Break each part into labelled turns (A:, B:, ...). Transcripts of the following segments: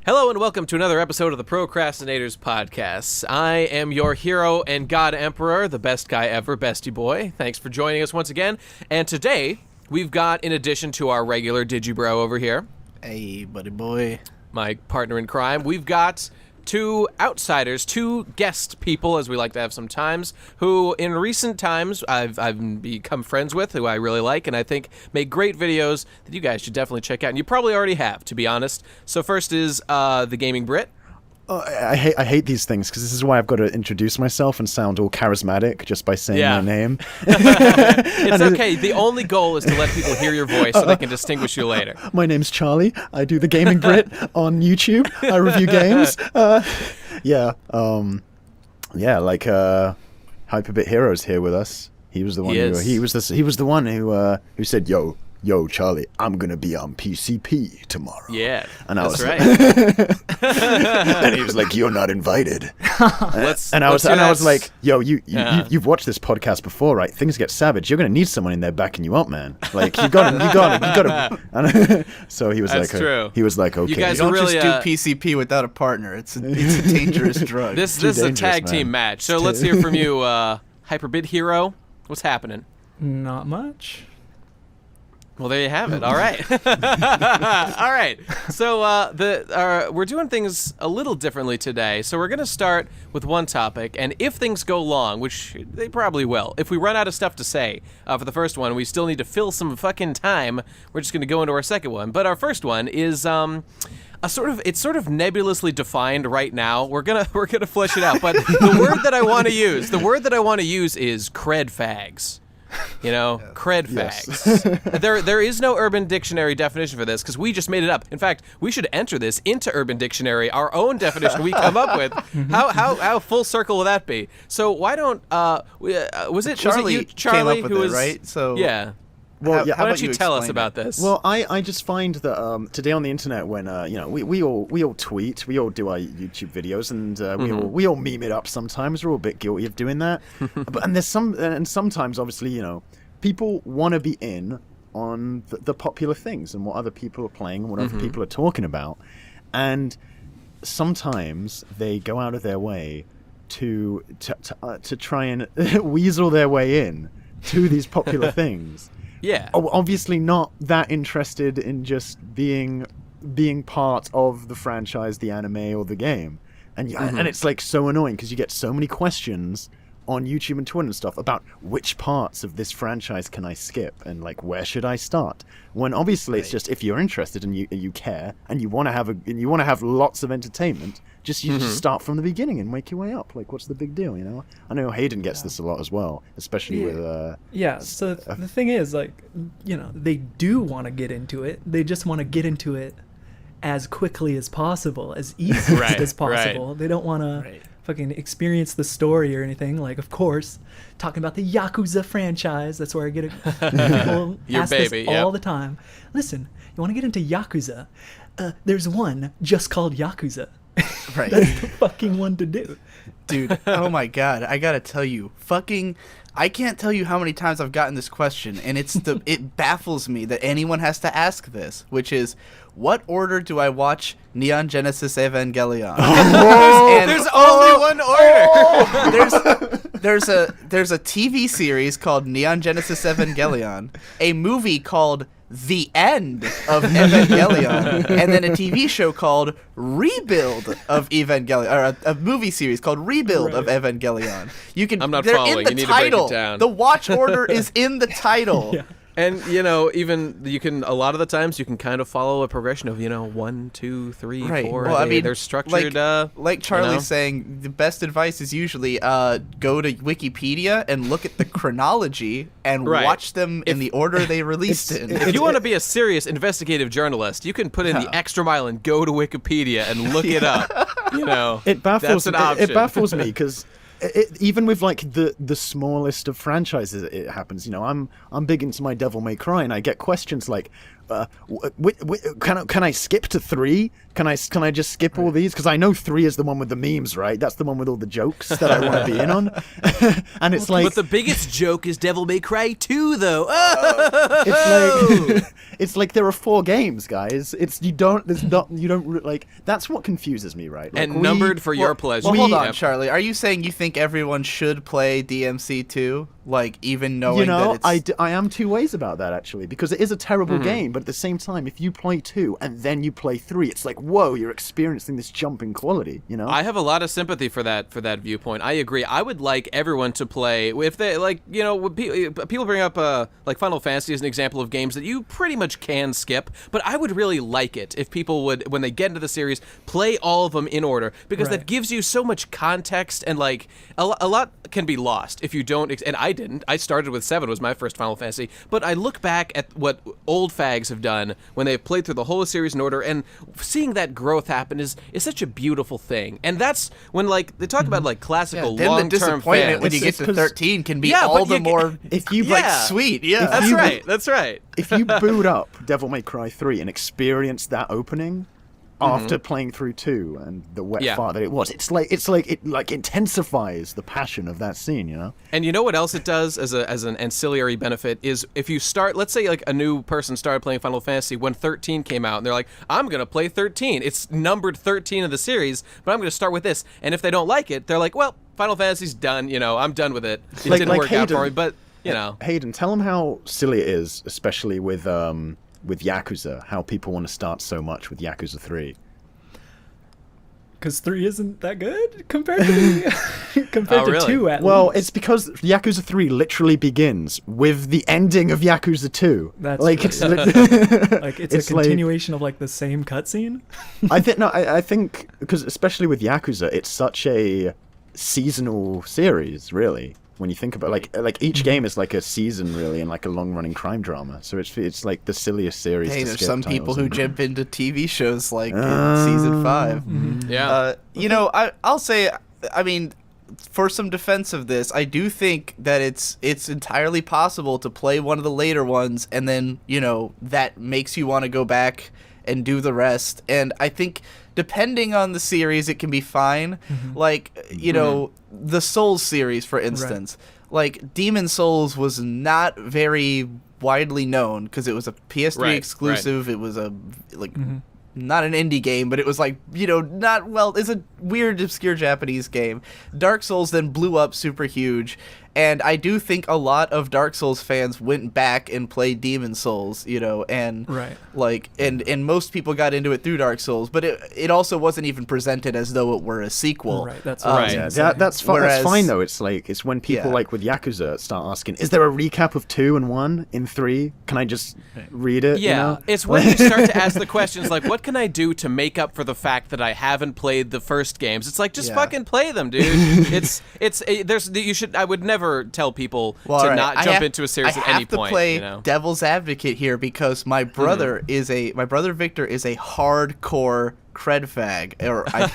A: Hello and welcome to another episode of the Pro Crastinators podcast. I am your hero and god emperor, the best guy ever, Bestie Boy. Thanks for joining us once again. And today, we've got, in addition to our regular Digibro over here,
B: hey, buddy boy,
A: my partner in crime, we've got two outsiders, two guest people, as we like to have sometimes, who in recent times I've become friends with, who I really like, and I think make great videos that you guys should definitely check out. And you probably already have, to be honest. So first is the Gaming Brit.
C: I hate these things because this is why I've got to introduce myself and sound all charismatic just by saying my name.
A: It's okay. The only goal is to let people hear your voice so they can distinguish you later.
C: My name's Charlie. I do the Gaming Brit on YouTube. I review games. HyperBitHero's here with us. He was the one he was the one who said, Yo, Charlie, I'm gonna be on PCP tomorrow.
A: Yeah,
C: and
A: that's right.
C: And he was like, "You're not invited." I was like, "Yo, you've watched this podcast before, right? Things get savage. You're gonna need someone in there backing you up, man. Like you got to." So he was
A: true.
C: He was like, "Okay,
A: you guys
B: don't
A: really,
B: just do PCP without a partner. It's a dangerous drug."
A: This is a tag team match. So let's hear from you, HyperBitHero. What's happening?
D: Not much.
A: Well, there you have it. All right. All right. So we're doing things a little differently today. So we're going to start with one topic, and if things go long, which they probably will, if we run out of stuff to say for the first one, we still need to fill some fucking time, we're just going to go into our second one. But our first one is it's sort of nebulously defined right now. We're gonna flesh it out. But the word that I want to use is cred fags. You know, cred fags. There is no Urban Dictionary definition for this because we just made it up. In fact, we should enter this into Urban Dictionary, our own definition we come up with. How full circle will that be? So why don't was it you, Charlie,
B: came up with
A: who was
B: right? So
A: yeah.
C: Well,
A: how don't you tell us about this?
C: Well, I just find that today on the internet, when we all tweet, we all do our YouTube videos, and we all meme it up. Sometimes we're all a bit guilty of doing that, and sometimes obviously people want to be in on the popular things and what other people are playing and what other people are talking about, and sometimes they go out of their way to try and weasel their way in to these popular things.
A: Yeah.
C: Obviously not that interested in just being part of the franchise, the anime, or the game. And it's like so annoying because you get so many questions on YouTube and Twitter and stuff about which parts of this franchise can I skip and like where should I start? When obviously it's just if you're interested and you care and you want to have lots of entertainment, just start from the beginning and make your way up. Like what's the big deal, I know Hayden gets this a lot as well, especially with
D: So the thing is, like, they do want to get into it. They just want to get into it as quickly as possible, as easy as possible. They don't want to fucking experience the story or anything. Like, of course, talking about the Yakuza franchise, that's where I get people ask this all the time. Listen, you want to get into Yakuza? There's one just called Yakuza.
B: Right.
D: That's the fucking one to do.
B: Dude, oh my god, I gotta tell you, I can't tell you how many times I've gotten this question, and it baffles me that anyone has to ask this, which is, what order do I watch Neon Genesis Evangelion?
A: There's only one order.
B: There's a TV series called Neon Genesis Evangelion, a movie called The End of Evangelion, and then a TV show called Rebuild of Evangelion, or a movie series called Rebuild of Evangelion.
A: I'm not
B: they're
A: following.
B: in the
A: You need
B: title.
A: to break it down.
B: The watch order is in the title.
D: Yeah.
A: And even you can, a lot of the times you can kind of follow a progression of 1, 2, 3, 4.
B: Well, I mean,
A: they're structured.
B: Like Charlie's saying, the best advice is usually go to Wikipedia and look at the chronology and watch them in the order they released in.
A: If you want to be a serious investigative journalist, you can put in the extra mile and go to Wikipedia and look it up.
C: It baffles.
A: That's an option.
C: It baffles me because. Even with like the smallest of franchises, it happens. I'm big into my Devil May Cry, and I get questions like, can I skip to 3? Can I just skip all these? Because I know 3 is the one with the memes, right? That's the one with all the jokes that I want to be in on. And it's like,
A: but the biggest joke is Devil May Cry 2, though.
C: It's like there are 4 games, guys. You don't like. That's what confuses me, right? Like,
A: And numbered for your pleasure.
B: Well, hold on,
A: Yep.
B: Charlie. Are you saying you think everyone should play DMC2? Like, even knowing that it's...
C: I am two ways about that, actually, because it is a terrible game, but at the same time, if you play 2 and then you play 3, it's like, whoa, you're experiencing this jump in quality, you know?
A: I have a lot of sympathy for that viewpoint. I agree. I would like everyone to play, if they, like, you know, when people bring up, like, Final Fantasy as an example of games that you pretty much can skip, but I would really like it if people would, when they get into the series, play all of them in order, because that gives you so much context, and, like, a lot can be lost if you don't, and I didn't. I started with 7, was my first Final Fantasy, but I look back at what old fags have done when they've played through the whole series in order, and seeing that growth happen is such a beautiful thing. And that's when, like, they talk about, like, classical
B: then the
A: long-term
B: disappointment
A: fans.
B: when you get to 13 can be
A: Yeah,
B: all
A: but
B: the
A: you
B: more
C: if you
B: like sweet. Yeah,
A: That's
C: you-
A: right. That's right.
C: If you boot up Devil May Cry 3 and experience that opening after playing through 2 and the wet fart that it was, it intensifies the passion of that scene, you know?
A: And you know what else it does as an ancillary benefit is if you start, let's say, like, a new person started playing Final Fantasy when 13 came out, and they're like, I'm going to play 13. It's numbered 13 of the series, but I'm going to start with this. And if they don't like it, they're like, well, Final Fantasy's done. You know, I'm done with it. It didn't work out for me, but, you know.
C: Hayden, tell them how silly it is, especially with Yakuza, how people want to start so much with Yakuza 3.
D: Because 3 isn't that good compared to compared to
A: really?
D: 2 at
C: Well,
D: least.
C: it's because Yakuza 3 literally begins with the ending of Yakuza 2.
D: That's
C: like
D: true.
C: it's
D: Like it's
C: it's
D: a
C: like-
D: continuation of like the same cutscene.
C: I think because especially with Yakuza, it's such a seasonal series, really. When you think about like each game is like a season, really, and like a long running crime drama. So it's like the silliest series.
B: Hey,
C: to
B: there's
C: skip
B: some people
C: titles
B: who
C: in.
B: jump into TV shows like in season 5.
A: Yeah.
B: You know, I'll say, I mean, for some defense of this, I do think that it's entirely possible to play one of the later ones, and then, you know, that makes you want to go back and do the rest. And I think depending on the series, it can be fine. Like, you know, the Souls series, for instance. Like, Demon Souls was not very widely known because it was a PS3 exclusive. It was a, like, not an indie game, but it was like, you know, not, well, it's a weird, obscure Japanese game. Dark Souls then blew up super huge, and I do think a lot of Dark Souls fans went back and played Demon Souls, you know, and like, and most people got into it through Dark Souls, but it also wasn't even presented as though it were a sequel.
D: Right, that's what
C: Yeah, that's fine.
B: Whereas-
C: That's fine though. It's like it's when people like with Yakuza start asking, "Is there a recap of 2 and 1 in 3? Can I just read it?"
A: Yeah,
C: you know?
A: it's when you start to ask the questions like, what can I do to make up for the fact that I haven't played the first games? It's like, just fucking play them, dude. I would never tell people to not jump into a series at any point.
B: I have to play
A: you know?
B: devil's advocate here because my brother Victor is a hardcore cred fag, or I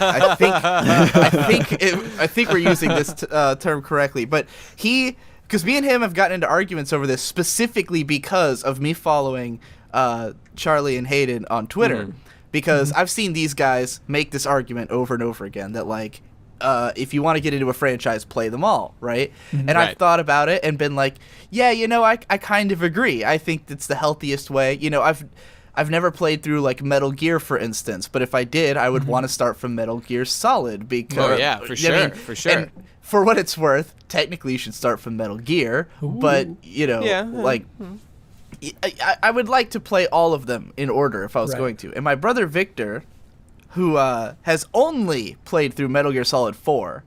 B: think we're using this term correctly, but because me and him have gotten into arguments over this specifically because of me following Charlie and Hayden on Twitter, because I've seen these guys make this argument over and over again that, like, if you want to get into a franchise, play them all, right? And I've thought about it and been like, yeah, you know, I kind of agree. I think that's the healthiest way. You know, I've never played through, like, Metal Gear, for instance, but if I did, I would want to start from Metal Gear Solid because...
A: Oh, yeah, for sure, for sure.
B: And for what it's worth, technically you should start from Metal Gear, but, you know, like... I would like to play all of them in order if I was going to. And my brother Victor, who has only played through Metal Gear Solid 4...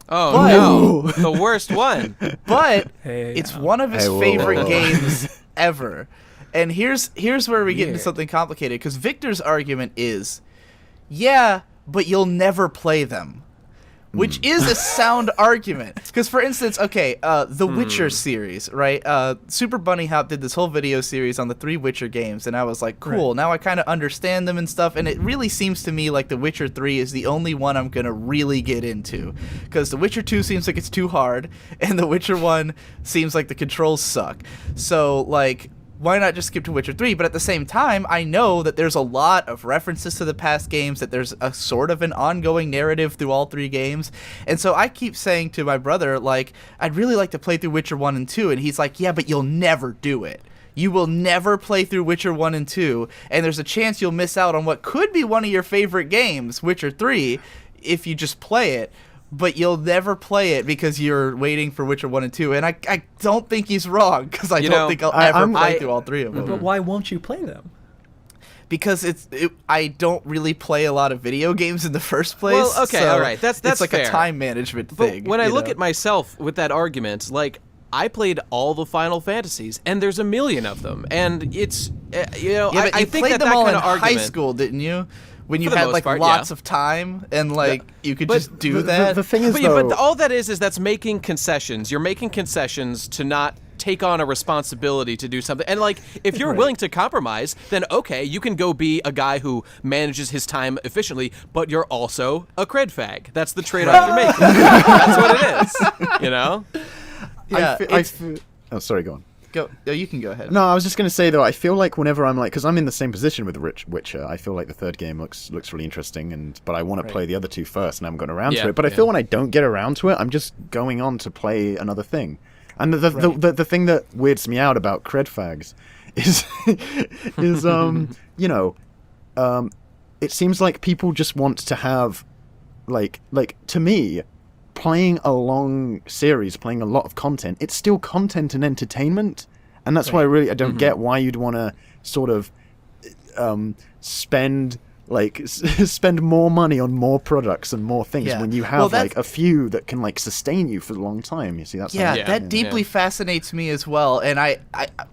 A: Oh, no. The worst one.
B: But it's one of his favorite games ever. And here's where we get into something complicated, because Victor's argument is, yeah, but you'll never play them. Which is a sound argument. Because, for instance, the Witcher series, right? Super Bunny Hop did this whole video series on the 3 Witcher games, and I was like, cool, now I kind of understand them and stuff, and it really seems to me like The Witcher 3 is the only one I'm going to really get into. Because The Witcher 2 seems like it's too hard, and The Witcher 1 seems like the controls suck. So, like... why not just skip to Witcher 3? But at the same time, I know that there's a lot of references to the past games, that there's a sort of an ongoing narrative through all 3 games. And so I keep saying to my brother, like, I'd really like to play through Witcher 1 and 2. And he's like, yeah, but you'll never do it. You will never play through Witcher 1 and 2. And there's a chance you'll miss out on what could be one of your favorite games, Witcher 3, if you just play it. But you'll never play it because you're waiting for Witcher 1 and 2. And I don't think he's wrong, because I don't think I'll ever play through all 3 of them.
D: But why won't you play them?
B: Because I don't really play a lot of video games in the first place.
A: Well, okay,
B: so
A: all right. That's
B: it's like
A: fair.
B: a time management
A: But
B: thing.
A: when I look at myself with that argument, like, I played all the Final Fantasies, and there's a million of them. And it's, I
B: you
A: think
B: played
A: that
B: them
A: that
B: all
A: kind
B: in
A: of argument...
B: high school, didn't you? When you
A: For the
B: had
A: most
B: like
A: part,
B: lots
A: yeah.
B: of time and like you could
A: but
B: just do that.
C: The thing is,
A: but all that is that's making concessions. You're making concessions to not take on a responsibility to do something. And like, if you're willing to compromise, then okay, you can go be a guy who manages his time efficiently, but you're also a cred fag. That's the trade-off you're making. That's what it is, you know?
B: Yeah,
C: oh, sorry, go on.
B: You can go ahead.
C: No, I was just going to say, though, I feel like whenever I'm like, because I'm in the same position with Witcher, I feel like the third game looks really interesting, but I want to play the other 2 first, and I haven't gotten around to it. But I feel when I don't get around to it, I'm just going on to play another thing. And the thing that weirds me out about cred fags is, it seems like people just want to have, like to me, playing a long series, playing a lot of content, it's still content and entertainment, and that's why I don't get why you'd want to sort of spend more money on more products and more things when you have like a few that can like sustain you for a long time. You see, that's
B: that deeply fascinates me as well. And I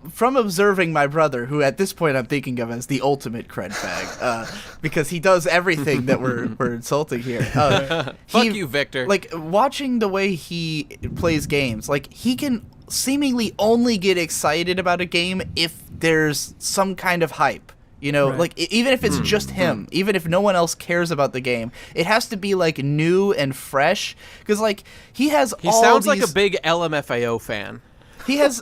B: from observing my brother, who at this point I'm thinking of as the ultimate cred bag, because he does everything that we're insulting here.
A: Fuck you, Victor.
B: Like, watching the way he plays games, like, he can seemingly only get excited about a game if there's some kind of hype. You know, like, even if it's just him, even if no one else cares about the game, it has to be, like, new and fresh. Because, like, he
A: sounds like a big LMFAO fan.
B: He has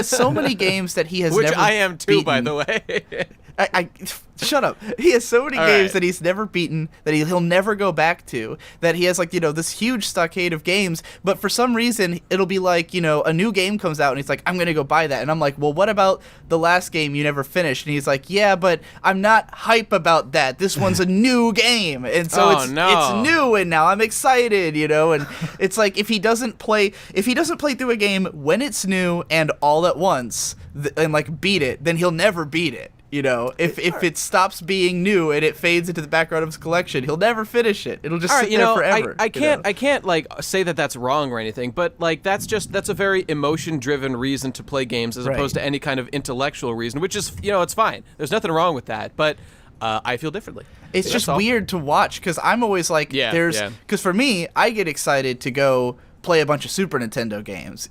B: so many games that he has
A: Which
B: never
A: I am too,
B: beaten.
A: by the way.
B: I shut up. He has so many games that he's never beaten, that he'll never go back to, that he has, like, this huge stockade of games, but for some reason it'll be like, a new game comes out and he's like, I'm gonna go buy that, and I'm like, well, what about the last game you never finished? And he's like, yeah, but I'm not hype about that. This one's a new game, and so it's new, and now I'm excited, and it's like, if he doesn't play through a game when it's new and all at once and like beat it, then he'll never beat it. If it stops being new and it fades into the background of his collection, he'll never finish it. It'll just sit there forever.
A: I can't like say that that's wrong or anything, but like that's a very emotion-driven reason to play games as opposed to any kind of intellectual reason, which is it's fine. There's nothing wrong with that, but I feel differently.
B: It's just weird to watch because I'm always like, because for me, I get excited to go play a bunch of Super Nintendo games.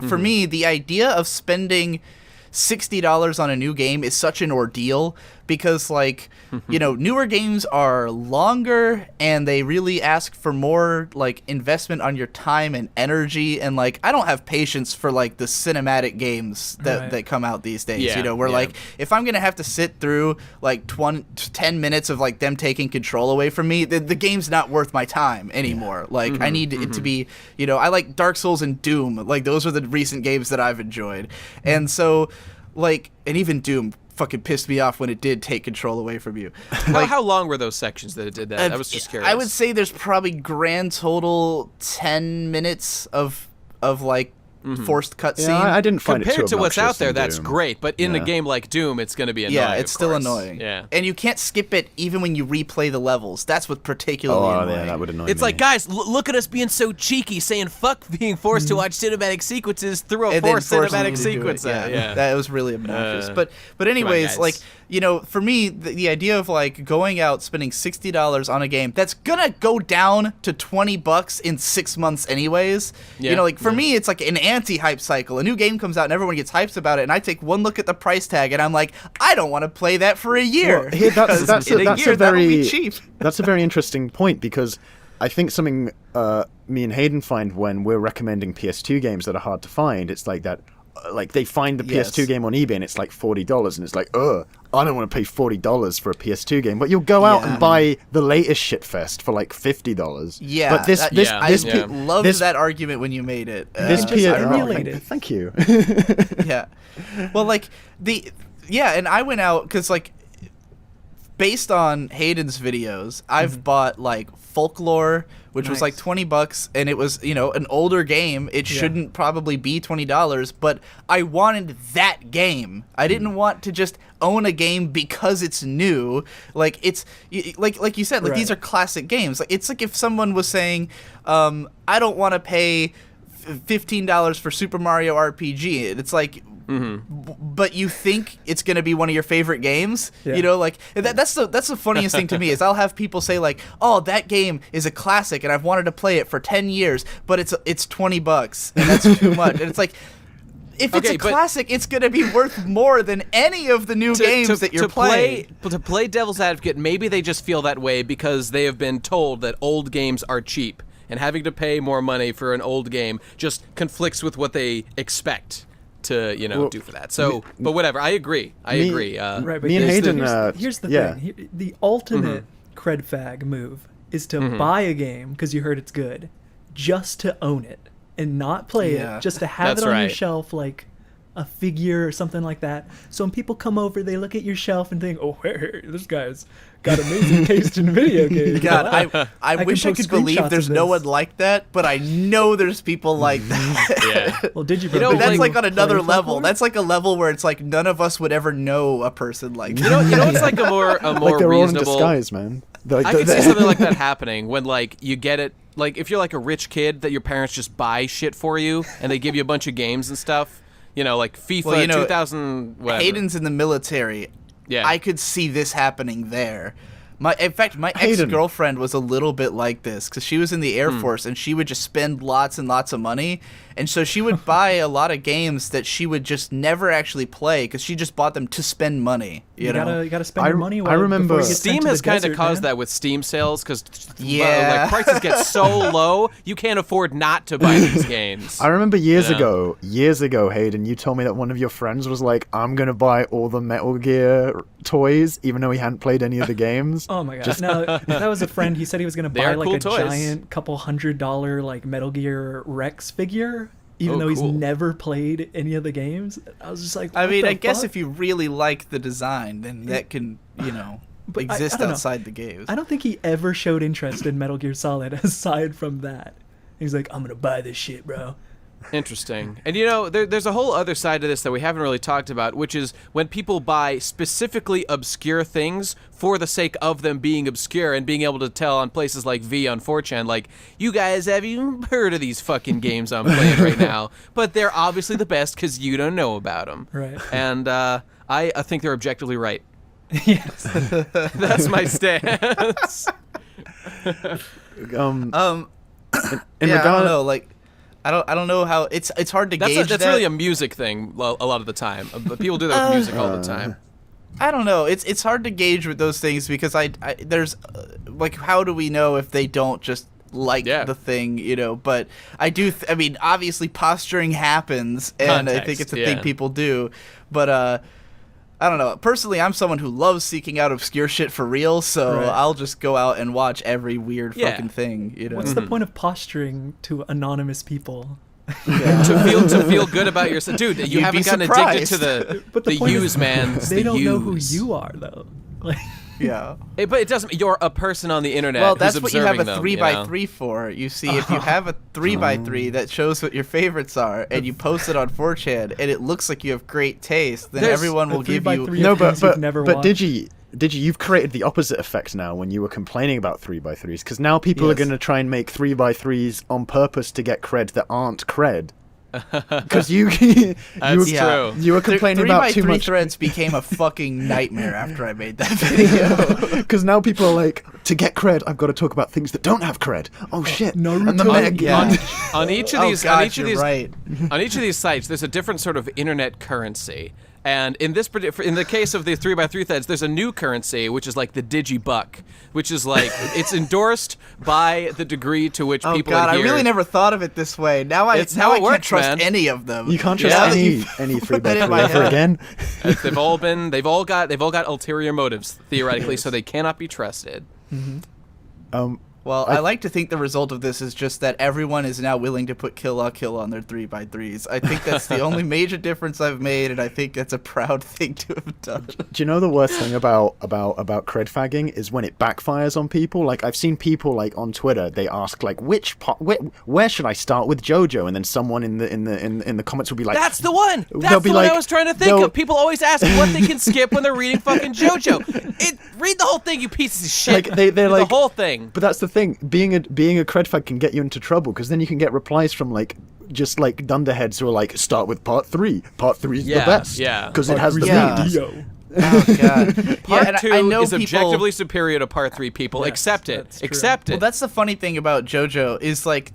B: For me, the idea of spending $60 on a new game is such an ordeal because, like, newer games are longer and they really ask for more, like, investment on your time and energy, and, like, I don't have patience for, like, the cinematic games that come out these days, like, if I'm gonna have to sit through, like, 10 minutes of, like, them taking control away from me, the game's not worth my time anymore. Like, I need it to be, I like Dark Souls and Doom, like, those are the recent games that I've enjoyed, and so, like, and even Doom fucking pissed me off when it did take control away from you. Like,
A: how long were those sections that it did that? I was just curious.
B: I would say there's probably grand total 10 minutes of like forced cutscene.
C: Yeah, I didn't find
A: compared
C: it too
A: to what's out there.
C: in
A: That's
C: Doom.
A: great, but in a game like Doom, it's going to be annoying.
B: Yeah, it's still
A: course.
B: annoying.
A: Yeah,
B: and you can't skip it even when you replay the levels. That's what particularly annoying.
C: Yeah, that would annoy me.
A: It's like, guys, look at us being so cheeky, saying fuck being forced to watch cinematic sequences through a forced cinematic sequence.
B: Yeah, that was really obnoxious. But anyways,
A: on,
B: like, for me, the idea of like going out spending $60 on a game that's gonna go down to $20 in 6 months anyways. For me, it's like an anti-hype cycle. A new game comes out and everyone gets hyped about it, and I take one look at the price tag and I'm like, I don't want to play that for a year.
C: Well, that's a very
B: cheap.
C: That's a very interesting point, because I think something me and Hayden find when we're recommending PS2 games that are hard to find, it's like that, like they find the
B: Yes.
C: PS2 game on eBay and it's like $40, and it's like, I don't want to pay $40 for a PS2 game, but you'll go out
B: Yeah.
C: and buy the latest shitfest for like $50.
B: Yeah,
C: but this
A: yeah.
B: loved
C: this-
B: that argument when you made it.
C: this
D: just
C: PS
D: emulate it.
C: Thank you.
B: Yeah. Well, like and I went out because like based on Hayden's videos, I've bought like Folklore, which was like
D: Nice.
B: $20, and it was an older game. It shouldn't probably be $20, but I wanted that game. I didn't want to just own a game because it's new. Like it's like you said, like these are
D: Right.
B: classic games. Like it's like if someone was saying, I don't want to pay $15 for Super Mario RPG. It's like, but you think it's gonna be one of your favorite games,
D: Yeah.
B: like that's the funniest thing to me is I'll have people say like, oh, that game is a classic and I've wanted to play it for 10 years, but it's $20 and that's too much. And it's like, if it's
A: Okay,
B: a
A: but-
B: classic, it's gonna be worth more than any of the new games that you're playing.
A: To play devil's advocate, maybe they just feel that way because they have been told that old games are cheap, and having to pay more money for an old game just conflicts with what they expect to do for that. So, but whatever. I agree. I agree.
D: Right, but
C: Me and
D: here's
C: Hayden,
D: here's the
C: yeah.
D: thing. The ultimate cred fag move is to buy a game because you heard it's good, just to own it and not play
B: Yeah.
D: it, just to have
A: That's
D: it on your
A: right.
D: shelf like a figure or something like that. So when people come over, they look at your shelf and think, "Oh, hey, this guy's got amazing taste in video games."
B: God, I
D: can
B: wish I
D: post
B: could believe
D: screenshots
B: there's
D: of
B: no
D: this.
B: one like that, but I know there's people like that.
A: yeah.
D: Well, Digibro,
A: You know,
B: But that's
A: like-
B: like on another
D: play
B: level.
D: Folklore?
B: That's like a level where it's like none of us would ever know a person like that.
A: You know what's like a more
C: Like they're all in
A: reasonable.
C: disguise, man. Like,
A: I can see something like that happening when like you get it. Like if you're like a rich kid that your parents just buy shit for you and they give you a bunch of games and stuff. Like FIFA
B: Well,
A: 2000. Whatever.
B: Hayden's in the military.
A: Yeah.
B: I could see this happening there. In fact, my
C: Hayden.
B: ex-girlfriend was a little bit like this because she was in the Air Force and she would just spend lots and lots of money. And so she would buy a lot of games that she would just never actually play because she just bought them to spend money. You know?
D: You gotta spend
C: I-
D: your money.
C: I remember-
D: before you get sent
A: Steam
D: to
A: has
D: the
A: kind of
D: desert,
A: caused
D: man.
A: that with Steam sales because
B: Yeah.
A: like prices get so low you can't afford not to buy these games.
C: I remember years
A: Yeah.
C: ago, Hayden, you told me that one of your friends was like, I'm going to buy all the Metal Gear toys, even though he hadn't played any of the games.
D: Oh my god! No, that was a friend. He said he was gonna
A: They
D: buy
A: are
D: like
A: cool
D: a
A: toys.
D: giant couple $100 like Metal Gear Rex figure, even
A: Oh,
D: though he's
A: cool.
D: never played any of the games. I was just like,
B: I
D: what
B: mean,
D: the
B: I guess
D: fuck?
B: if you really like the design, then that can,
D: But I
B: exist
D: don't know.
B: outside the games.
D: I don't think he ever showed interest in Metal Gear Solid aside from that. He's like, I'm gonna buy this shit, bro.
A: Interesting. And there's a whole other side to this that we haven't really talked about, which is when people buy specifically obscure things for the sake of them being obscure and being able to tell on places like V on 4chan, like, you guys have you heard of these fucking games I'm playing right now? But they're obviously the best because you don't know about them.
D: Right.
A: And I think they're objectively right.
D: Yes.
A: That's my stance.
C: In
B: Yeah, I
C: regard,
B: don't know. Like, I don't know how it's hard to gauge
A: That's
B: that.
A: really a music thing a lot of the time. But people do that with music all the time.
B: I don't know. It's hard to gauge with those things because there's like, how do we know if they don't just like the thing, But I do. I mean, obviously posturing happens, and I think
A: Context,
B: it's a thing people do. But I don't know. Personally, I'm someone who loves seeking out obscure shit for real, so
D: Right.
B: I'll just go out and watch every weird
A: Yeah.
B: fucking thing.
D: What's the point of posturing to anonymous people?
A: to feel good about yourself, dude. You
B: You'd
A: haven't
B: be
A: gotten
B: surprised.
A: addicted to the
D: But the point is,
A: use, man.
D: They don't know who you are, though. Like,
B: Yeah.
A: But it doesn't. You're a person on the internet.
B: Well,
A: who's
B: that's what you have
A: observing
B: a
A: them,
B: 3x3 for. You see, if you have a 3x3 that shows what your favorites are, and you post it on 4chan, and it looks like you have great taste, then
A: There's
B: everyone will
D: a
B: give
D: 3x3
B: you.
C: no,
D: of
C: but
D: things you've
C: but
D: never
C: but
D: watched.
C: Digi, you've created the opposite effect now when you were complaining about 3x3s, because now people are
B: Yes.
C: going to try and make 3x3s on purpose to get cred that aren't cred. Because you
A: That's
B: Yeah.
A: true.
C: you were complaining about too
B: 3x3
C: much.
B: threads became a fucking nightmare after I made that video.
C: Because now people are like, to get cred, I've got to talk about things that don't have cred. Oh shit!
D: Naruto.
C: And the Meg-
B: Yeah.
A: On each of
B: Oh,
A: these,
B: God,
A: on each of
B: you're
A: these,
B: right.
A: on each of these sites, there's a different sort of internet currency. And in the case of the 3x3 threads, there's a new currency, which is like the Digibuck, which is like it's endorsed by the degree to which people
B: God,
A: adhere.
B: I really never thought of it this way. Now I can't trust any of them.
C: You can't trust any 3x3 ever again.
A: They've all got ulterior motives theoretically, so they cannot be trusted.
B: Well, I like to think the result of this is just that everyone is now willing to put Kill La Kill on their 3x3s. I think that's the only major difference I've made, and I think that's a proud thing to have done.
C: Do you know the worst thing about cred fagging is when it backfires on people? Like, I've seen people like on Twitter, they ask like, where should I start with JoJo? And then someone in the comments will be like,
A: that's the one. That's the one I was trying to think of. People always ask what they can skip when they're reading fucking JoJo. Read the whole thing, you pieces of shit.
C: Like they're like
A: the whole thing.
C: But that's the thing. Being a cred fag can get you into trouble because then you can get replies from like just like dunderheads who are like, start with part 3. Part 3 is the best.
A: Yeah.
C: Because it has the memes.
B: Oh god.
A: Part 2 is
B: people,
A: objectively superior to Part 3 people.
D: Yes,
A: Accept it.
B: Well, that's the funny thing about JoJo is like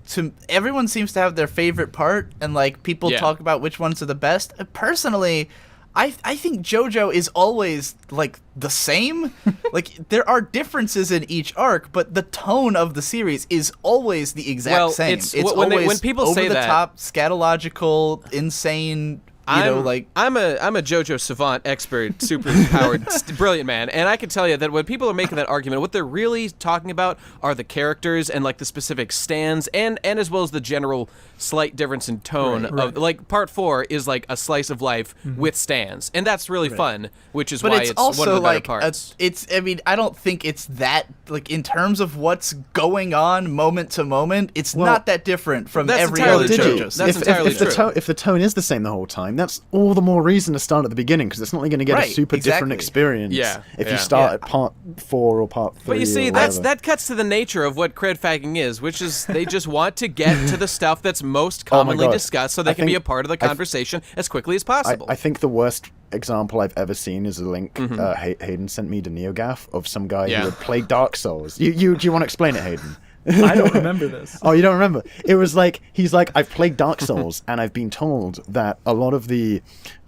B: everyone seems to have their favorite part and like people talk about which ones are the best. Personally, I think JoJo is always like the same. Like there are differences in each arc, but the tone of the series is always the exact same. It's always
A: when people
B: over
A: say
B: the
A: that,
B: top, scatological, insane. I'm
A: a JoJo savant, expert, super powered, brilliant man, and I can tell you that when people are making that argument, what they're really talking about are the characters and like the specific stands, and as well as the general slight difference in tone of like Part 4 is like a slice of life with stands, and that's really fun, which is why it's
B: also
A: one of the better
B: like
A: parts.
B: I mean, I don't think it's that like in terms of what's going on moment to moment. It's not that different from every other JoJo.
A: That's entirely true.
C: If the tone is the same the whole time, that's all the more reason to start at the beginning because it's not going to get a super different experience if you start at part 4 or part 3.
A: But you see, that cuts to the nature of what cred fagging is, which is they just want to get to the stuff that's most commonly discussed so they can be a part of the conversation as quickly as possible.
C: I think the worst example I've ever seen is a link Hayden sent me to NeoGAF of some guy who had played Dark Souls. Do you want to explain it, Hayden?
D: I don't remember this.
C: Oh, you don't remember? It was like, he's like, I've played Dark Souls, and I've been told that a lot of this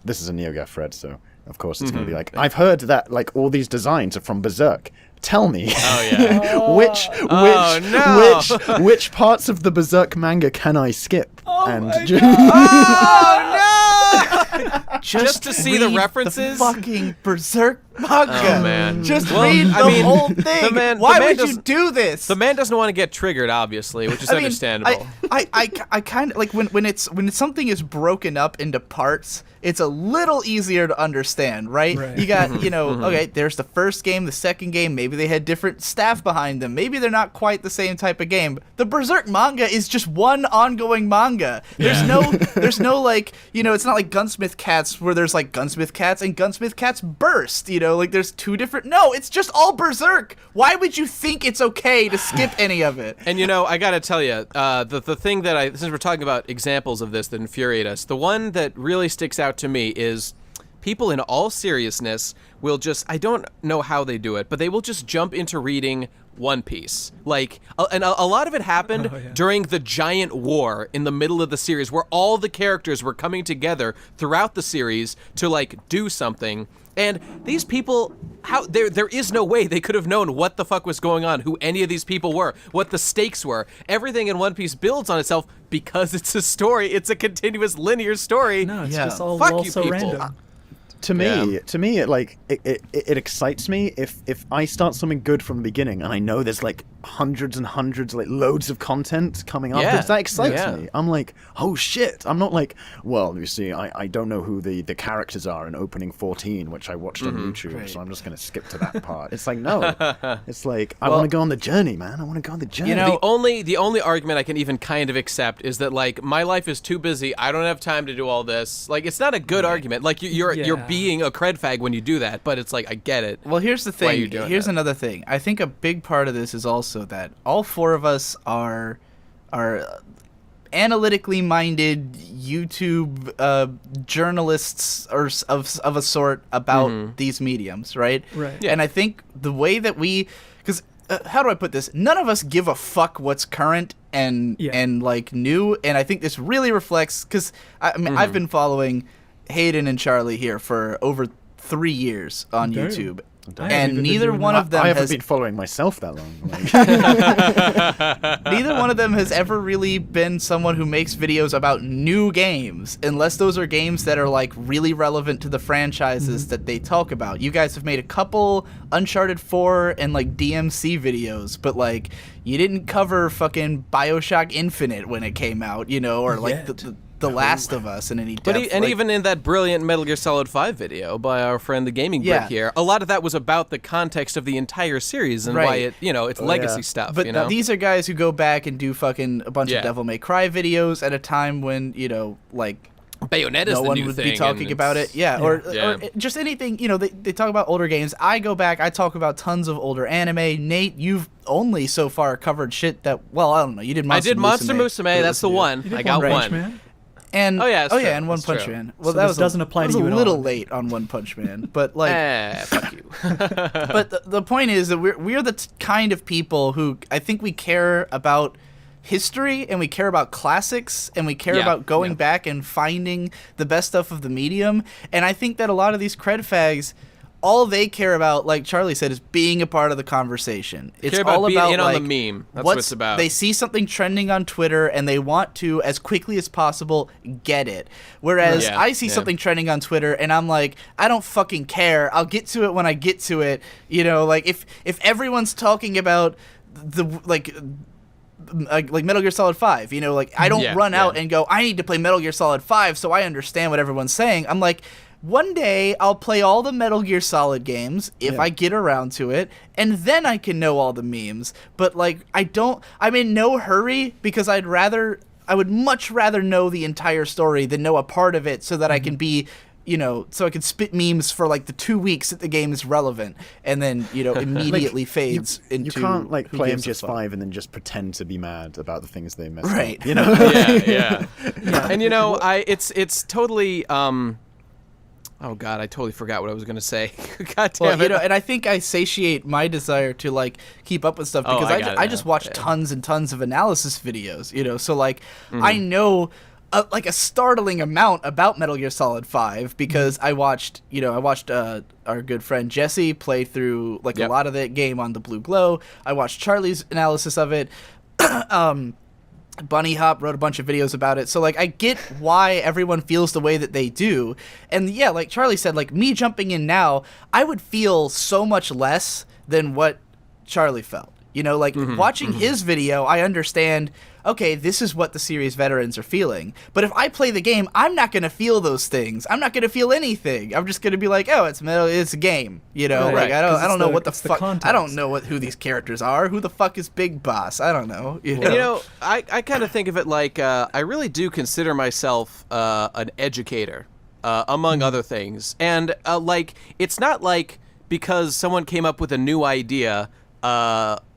C: is a NeoGAF thread, so of course it's going to be like, I've heard that like all these designs are from Berserk. Tell me, which parts of the Berserk manga can I skip?
A: Just to see the references?
B: The fucking Berserk manga.
A: Oh, man.
B: Just read the whole thing. Why would you do this?
A: The man doesn't want to get triggered, obviously, which is understandable.
B: I kind of like when something is broken up into parts, it's a little easier to understand, right? You got, okay, there's the first game, the second game, maybe they had different staff behind them. Maybe they're not quite the same type of game. The Berserk manga is just one ongoing manga. There's no like, it's not like Gunsmith Cats where there's like Gunsmith Cats and Gunsmith Cats Burst, like there's two different. No, it's just all Berserk. Why would you think it's okay to skip any of it?
A: And I gotta tell you, the thing that since we're talking about examples of this that infuriate us, the one that really sticks out to me is people in all seriousness will just, I don't know how they do it, but they will just jump into reading One Piece. Like, and a lot of it happened during the giant war in the middle of the series where all the characters were coming together throughout the series to like do something. And these people, there is no way they could have known what the fuck was going on, who any of these people were, what the stakes were. Everything in One Piece builds on itself because it's a story. It's a continuous linear story.
D: No, it's just all
A: Fuck you
D: so
A: people.
D: random.
C: To me, it excites me if I start something good from the beginning and I know there's like hundreds and hundreds, like loads of content coming afterwards. That excites me. I'm like, oh shit. I'm not like, well, you see, I don't know who the characters are in opening 14, which I watched on YouTube, so I'm just gonna skip to that part. It's like, no. It's like, I want to go on the journey, man. I want to go on the journey.
A: The only argument I can even kind of accept is that like my life is too busy. I don't have time to do all this. Like, it's not a good argument. Like you're being a cred fag when you do that, but it's like, I get it.
B: Well, here's the thing. Here's another thing. I think a big part of this is also that all four of us are analytically minded YouTube journalists or of a sort about these mediums, right?
D: Right.
B: Yeah. And I think the way that because how do I put this? None of us give a fuck what's current and like new, and I think this really reflects because I mean I've been following Hayden and Charlie here for over 3 years on
D: Damn.
B: YouTube.
D: I haven't
B: And
D: even
B: neither
D: been
B: one
D: doing
B: of them
C: I haven't
B: has
C: been following myself that long.
B: neither one of them has ever really been someone who makes videos about new games, unless those are games that are like really relevant to the franchises that they talk about. You guys have made a couple Uncharted 4 and like DMC videos, but like you didn't cover fucking BioShock Infinite when it came out, you know, or like the Last of Us in any depth.
A: But
B: like,
A: even in that brilliant Metal Gear Solid 5 video by our friend the Gaming Brit
B: Yeah.
A: here, a lot of that was about the context of the entire series and why
B: Right.
A: it, it's legacy stuff.
B: But
A: you know?
B: these are guys who go back and do fucking a bunch
A: Yeah.
B: of Devil May Cry videos at a time when, you know, like
A: Bayonetta's
B: no
A: the
B: one
A: new
B: would
A: thing.
B: be talking
A: and
B: about
A: it's-
B: it. Yeah,
A: Yeah.
B: Or just anything, you know, they talk about older games. I go back, I talk about tons of older anime. Nate, you've only so far covered shit that, well, I don't know, you did
A: I
B: Monster
A: did Monster
B: Musume.
A: Musume. That's the one.
D: You did
A: I got
D: One
A: one.
D: Punch Man?
B: And,
A: Oh, yeah, it's true.
B: and One
A: It's
B: Punch
A: true.
B: Man. Well,
D: So
B: that
D: this
B: was
D: doesn't apply to
B: that was
D: you
B: a
D: at
B: little
D: all.
B: late on One Punch Man, but like
A: Fuck you.
B: but the point is that we're the kind of people who I think we care about history and we care about classics and we care
A: Yeah,
B: about going
A: yeah.
B: back and finding the best stuff of the medium. And I think that a lot of these cred fags, all they care about, like Charlie said, is being a part of the conversation. It's
A: Care about
B: all
A: being
B: about
A: in on
B: like,
A: the meme. That's what it's about.
B: They see something trending on Twitter and they want to, as quickly as possible, get it. Whereas
A: Yeah,
B: I see
A: yeah.
B: something trending on Twitter and I'm like, I don't fucking care. I'll get to it when I get to it. You know, like if everyone's talking about the like Metal Gear Solid 5, you know, like I don't
A: Yeah,
B: run out
A: yeah.
B: and go, I need to play Metal Gear Solid 5 so I understand what everyone's saying. I'm like, one day I'll play all the Metal Gear Solid games if I get around to it, and then I can know all the memes. But like I'm in no hurry because I would much rather know the entire story than know a part of it so that I can be, you know, so I can spit memes for like the 2 weeks that the game is relevant, and then, you know, immediately fades into.
C: You can't like
B: who
C: play
B: gives a fuck.
C: MGS5 and then just pretend to be mad about the things they messed
B: Right.
C: up. You know?
A: yeah. And it's totally oh god, I totally forgot what I was gonna say. God damn
B: Well,
A: it.
B: you know, and I think I satiate my desire to like keep up with stuff
A: Oh,
B: because
A: I got it
B: I
A: now.
B: just watch
A: Yeah.
B: tons and tons of analysis videos, you know. So like
A: Mm-hmm.
B: I know like a startling amount about Metal Gear Solid 5 because
A: Mm-hmm.
B: I watched our good friend Jesse play through like
A: Yep.
B: a lot of that game on the Blue Glow. I watched Charlie's analysis of it. Bunny Hop wrote a bunch of videos about it. So, like, I get why everyone feels the way that they do. And, yeah, like Charlie said, like, me jumping in now, I would feel so much less than what Charlie felt. You know, like, watching his video, I understand, okay, this is what the series veterans are feeling. But if I play the game, I'm not going to feel those things. I'm not going to feel anything. I'm just going to be like, oh, it's a game. You know,
D: Right,
B: like, I
D: 'cause
B: don't
D: it's
B: know
D: the-
B: what the
D: it's the
B: fuck. I don't
D: context.
B: know who these characters are. Who the fuck is Big Boss? I don't know. You know?
A: And, you know, I kind of think of it like I really do consider myself an educator, among other things. And, like, it's not like because someone came up with a new idea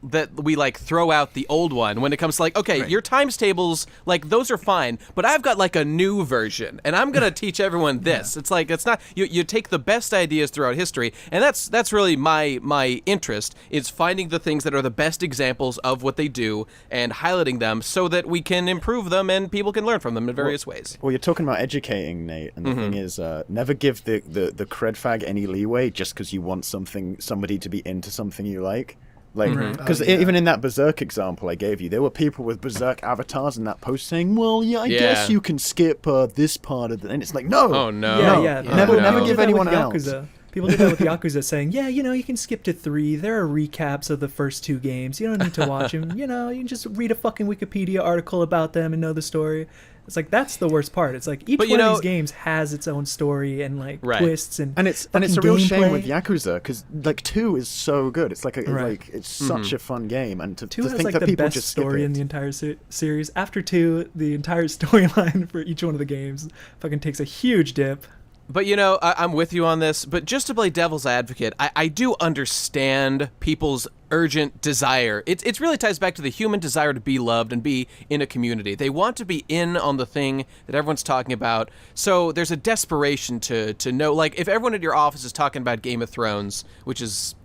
A: that we, like, throw out the old one when it comes to, like, okay, your times tables, like, those are fine, but I've got, like, a new version, and I'm going to teach everyone this. It's like, it's not, you take the best ideas throughout history, and that's really my interest, is finding the things that are the best examples of what they do and highlighting them so that we can improve them and people can learn from them in various ways.
C: Well, you're talking about educating, Nate, and the thing is, never give the cred fag any leeway just because you want somebody to be into something you like. Like, because even in that Berserk example I gave you, there were people with Berserk avatars in that post saying, "Well, yeah, I guess you can skip this part of it," and it's like, no,
A: Oh, no.
D: Yeah.
C: Never
A: no.
C: give
D: Did that
C: anyone
D: with
C: else.
D: Yakuza. People did that with Yakuza, saying, yeah, you know, you can skip to 3. There are recaps of the first 2 games. You don't need to watch them. You know, you can just read a fucking Wikipedia article about them and know the story. It's like, that's the worst part. It's like, each
A: But, you
D: one of
A: know-
D: these games has its own story and, like,
A: Right.
D: twists and
C: And it's a
D: fucking
C: real shame
D: gameplay.
C: with Yakuza because like 2 is so good. It's like
D: Right.
C: it's such a fun game, and to
D: 2
C: to
D: has,
C: think
D: like,
C: that
D: the
C: people
D: best
C: just skip
D: story
C: it.
D: in the entire series. After 2, the entire storyline for each one of the games fucking takes a huge dip.
A: But, you know, I'm with you on this, but just to play devil's advocate, I do understand people's urgent desire. It really ties back to the human desire to be loved and be in a community. They want to be in on the thing that everyone's talking about, so there's a desperation to know, like, if everyone at your office is talking about Game of Thrones, which is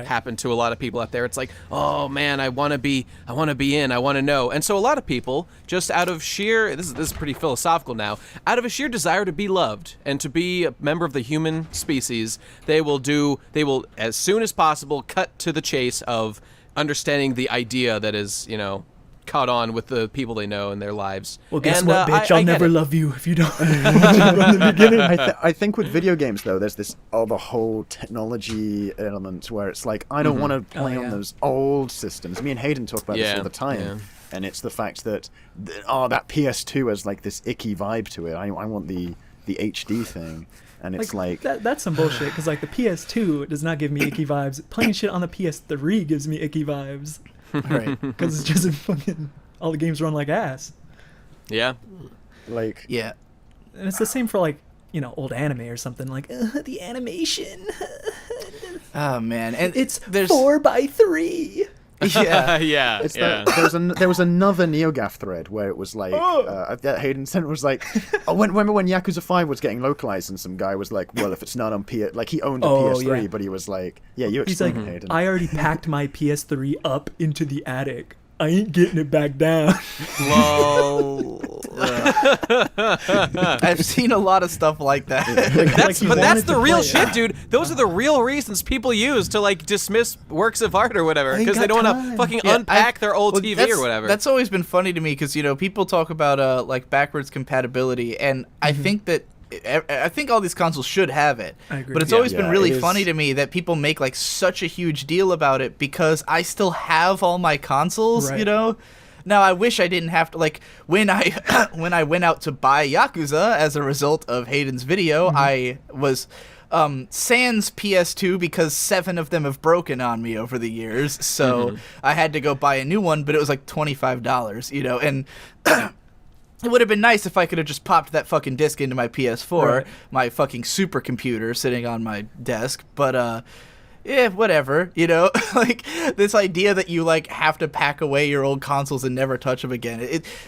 A: happen to a lot of people out there. It's like, oh man, I want to be in, I want to know. And so a lot of people, just out of sheer, this is pretty philosophical now, out of a sheer desire to be loved and to be a member of the human species, they will as soon as possible cut to the chase of understanding the idea that is, caught on with the people they know in their lives.
D: Well, guess what, bitch? I'll never love you if you don't. From the beginning.
C: I think with video games, though, there's this the whole technology element where it's like, I don't want to play on those old systems. Me and Hayden talk about this all the time. Yeah. And it's the fact that, that PS2 has like this icky vibe to it. I want the HD thing. And it's like
D: that's some bullshit, because like the PS2 does not give me icky vibes. Playing shit on the PS3 gives me icky vibes.
C: Right.
D: Because it's just fucking, all the games run like ass.
A: Yeah.
C: Like,
B: yeah.
D: And it's the same for like, old anime or something, like the animation.
B: Oh man, and
D: it's 4:3.
B: Yeah,
A: yeah.
C: It's there was another NeoGAF thread where it was like that Hayden sent was like, remember when Yakuza 5 was getting localized and some guy was like, well, if it's not on like he owned a PS3, but he was like, yeah, you explain it, Hayden.
D: I already packed my PS3 up into the attic. I ain't getting it back down.
A: Lol.
B: I've seen a lot of stuff like that.
A: That's the real shit, dude. Those are the real reasons people use to like dismiss works of art or whatever, because they don't want to fucking unpack their old TV or whatever.
B: That's always been funny to me, because people talk about like backwards compatibility, and I think that. I think all these consoles should have it.
D: I agree.
B: But it's always been really funny to me that people make like such a huge deal about it, because I still have all my consoles, Now I wish I didn't have to, like, when I when I went out to buy Yakuza as a result of Hayden's video, I was sans PS2 because 7 of them have broken on me over the years. So I had to go buy a new one, but it was like $25, and it would have been nice if I could have just popped that fucking disc into my PS4, my fucking supercomputer sitting on my desk. But, whatever, like this idea that you like have to pack away your old consoles and never touch them again.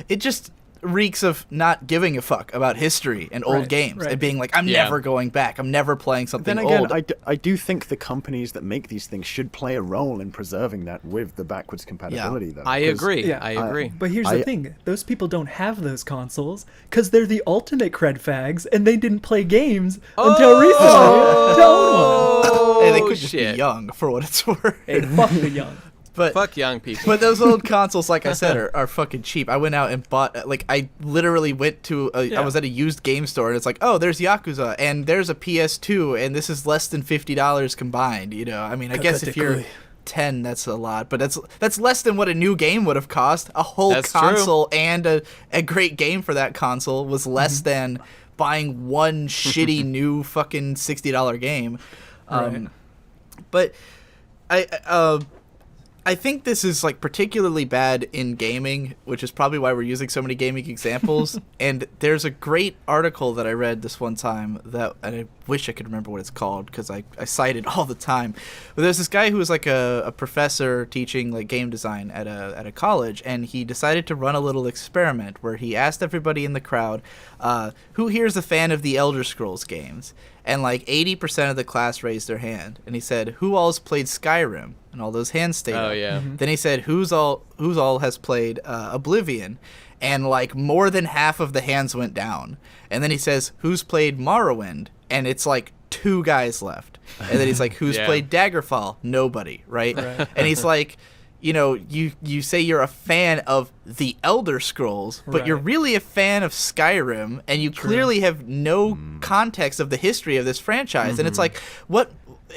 B: It just reeks of not giving a fuck about history and old games and being like, I'm never going back. I'm never playing something
C: then again,
B: old.
C: I do think the companies that make these things should play a role in preserving that with the backwards compatibility, though.
A: I agree. Yeah, I agree.
D: But here's the thing. Those people don't have those consoles because they're the ultimate cred fags, and they didn't play games until recently to own one.
B: Hey, they could just be young, for what it's worth.
D: Hey, fuck the young.
B: But
A: fuck young people.
B: But those old consoles, like I said, are fucking cheap. I went out and bought, like, I literally went to, I was at a used game store, and it's like, oh, there's Yakuza, and there's a PS2, and this is less than $50 combined, I mean, I guess if you're 10, that's a lot, but that's less than what a new game would have cost. A whole console and a great game for that console was less than buying one shitty new fucking $60 game. But I think this is like particularly bad in gaming, which is probably why we're using so many gaming examples. And there's a great article that I read this one time and I wish I could remember what it's called because I cite it all the time. But there's this guy who was like a professor teaching like game design at a college, and he decided to run a little experiment where he asked everybody in the crowd, who here's a fan of the Elder Scrolls games? And like 80% of the class raised their hand. And he said, who all's played Skyrim? And all those hands stayed up.
A: Yeah.
B: Then he said, who's all has played Oblivion? And like more than half of the hands went down. And then he says, who's played Morrowind? And it's like 2 guys left. And then he's like, who's played Daggerfall? Nobody, right? And he's like, you say you're a fan of the Elder Scrolls, but you're really a fan of Skyrim, and you clearly have no context of the history of this franchise. And it's like,